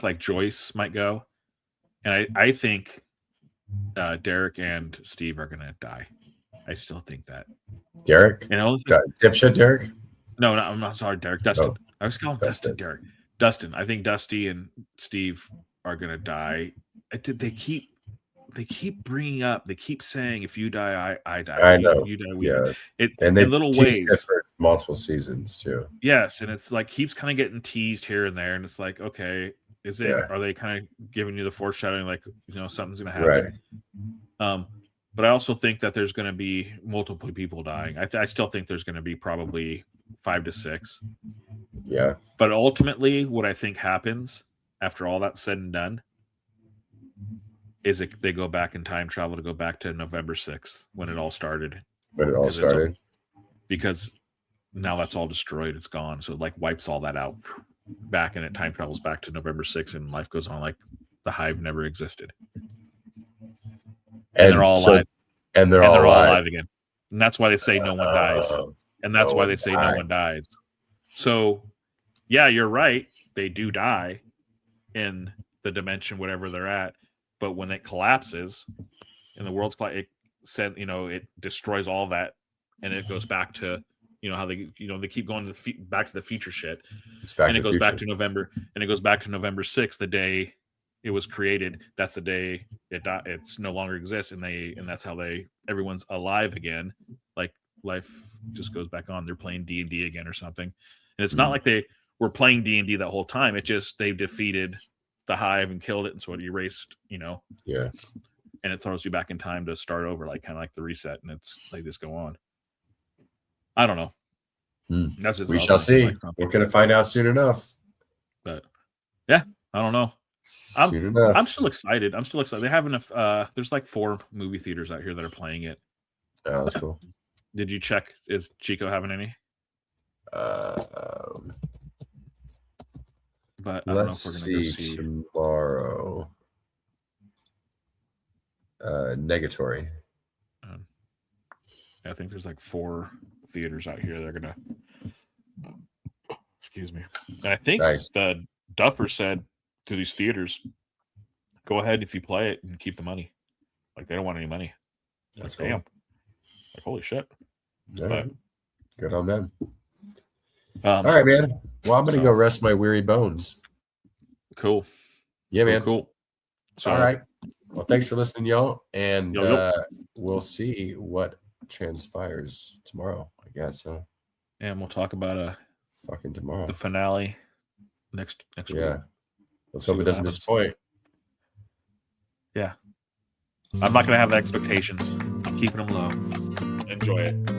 like Joyce might go, and I think Derek and Steve are going to die. I still think that. Derek? Dipshit Derek? No, I'm not sorry, Derek. Dustin. I was calling Dustin Derek. Dustin. I think Dusty and Steve are going to die. They keep bringing up. They keep saying, "If you die, I die." I know. You die. Yeah. And they little ways for multiple seasons too. Yes, and it's like keeps kind of getting teased here and there, and it's like, okay, is it? Yeah. Are they kind of giving you the foreshadowing, like something's going to happen? Right. But I also think that there's going to be multiple people dying. I still think there's going to be probably 5 to 6. Yeah. But ultimately, what I think happens after all that's said and done is they go back in time travel to go back to November 6th when it all started. Because now that's all destroyed. It's gone. So it like wipes all that out back, and it time travels back to November 6th, and life goes on like the hive never existed. And they're all alive. And they're all alive again. And that's why they say no one dies. And that's why they say no one dies. So, yeah, you're right. They do die in the dimension, whatever they're at. But when it collapses and the world's it destroys all that and it goes back to how they keep going to back to the future shit, It's back and to it the goes future. back to November, and it goes back to November 6th, the day it was created. That's the day it's no longer exists, and that's how everyone's alive again. Like life just goes back on. They're playing D&D again or something, and it's not like they were playing D&D that whole time. It just they defeated the hive and killed it, and so it erased, Yeah. and it throws you back in time to start over, like kind of like the reset, and it's like this go on. I don't know. That's just We shall see. We're going to find out soon enough. But yeah, I don't know. Soon enough. I'm still excited. They have enough. There's like 4 movie theaters out here that are playing it. Oh, that's cool. Did you check? Is Chico having any? Let's But I don't know if we're gonna go see tomorrow. Negatory. I think there's like 4 theaters out here that are gonna. Excuse me. And I think the Duffer said to these theaters, "Go ahead if you play it and keep the money." Like they don't want any money. That's like, damn. Like holy shit. Right. Good on them. All right, man. Well, I'm gonna go rest my weary bones. Cool. Yeah, man. Cool. So, all right. Well, thanks for listening, y'all, and Yo. we'll see what transpires tomorrow, I guess. Huh? And we'll talk about fucking tomorrow, the finale next week. Yeah. Let's hope it doesn't disappoint. Yeah. I'm not gonna have the expectations. I'm keeping them low. Enjoy it.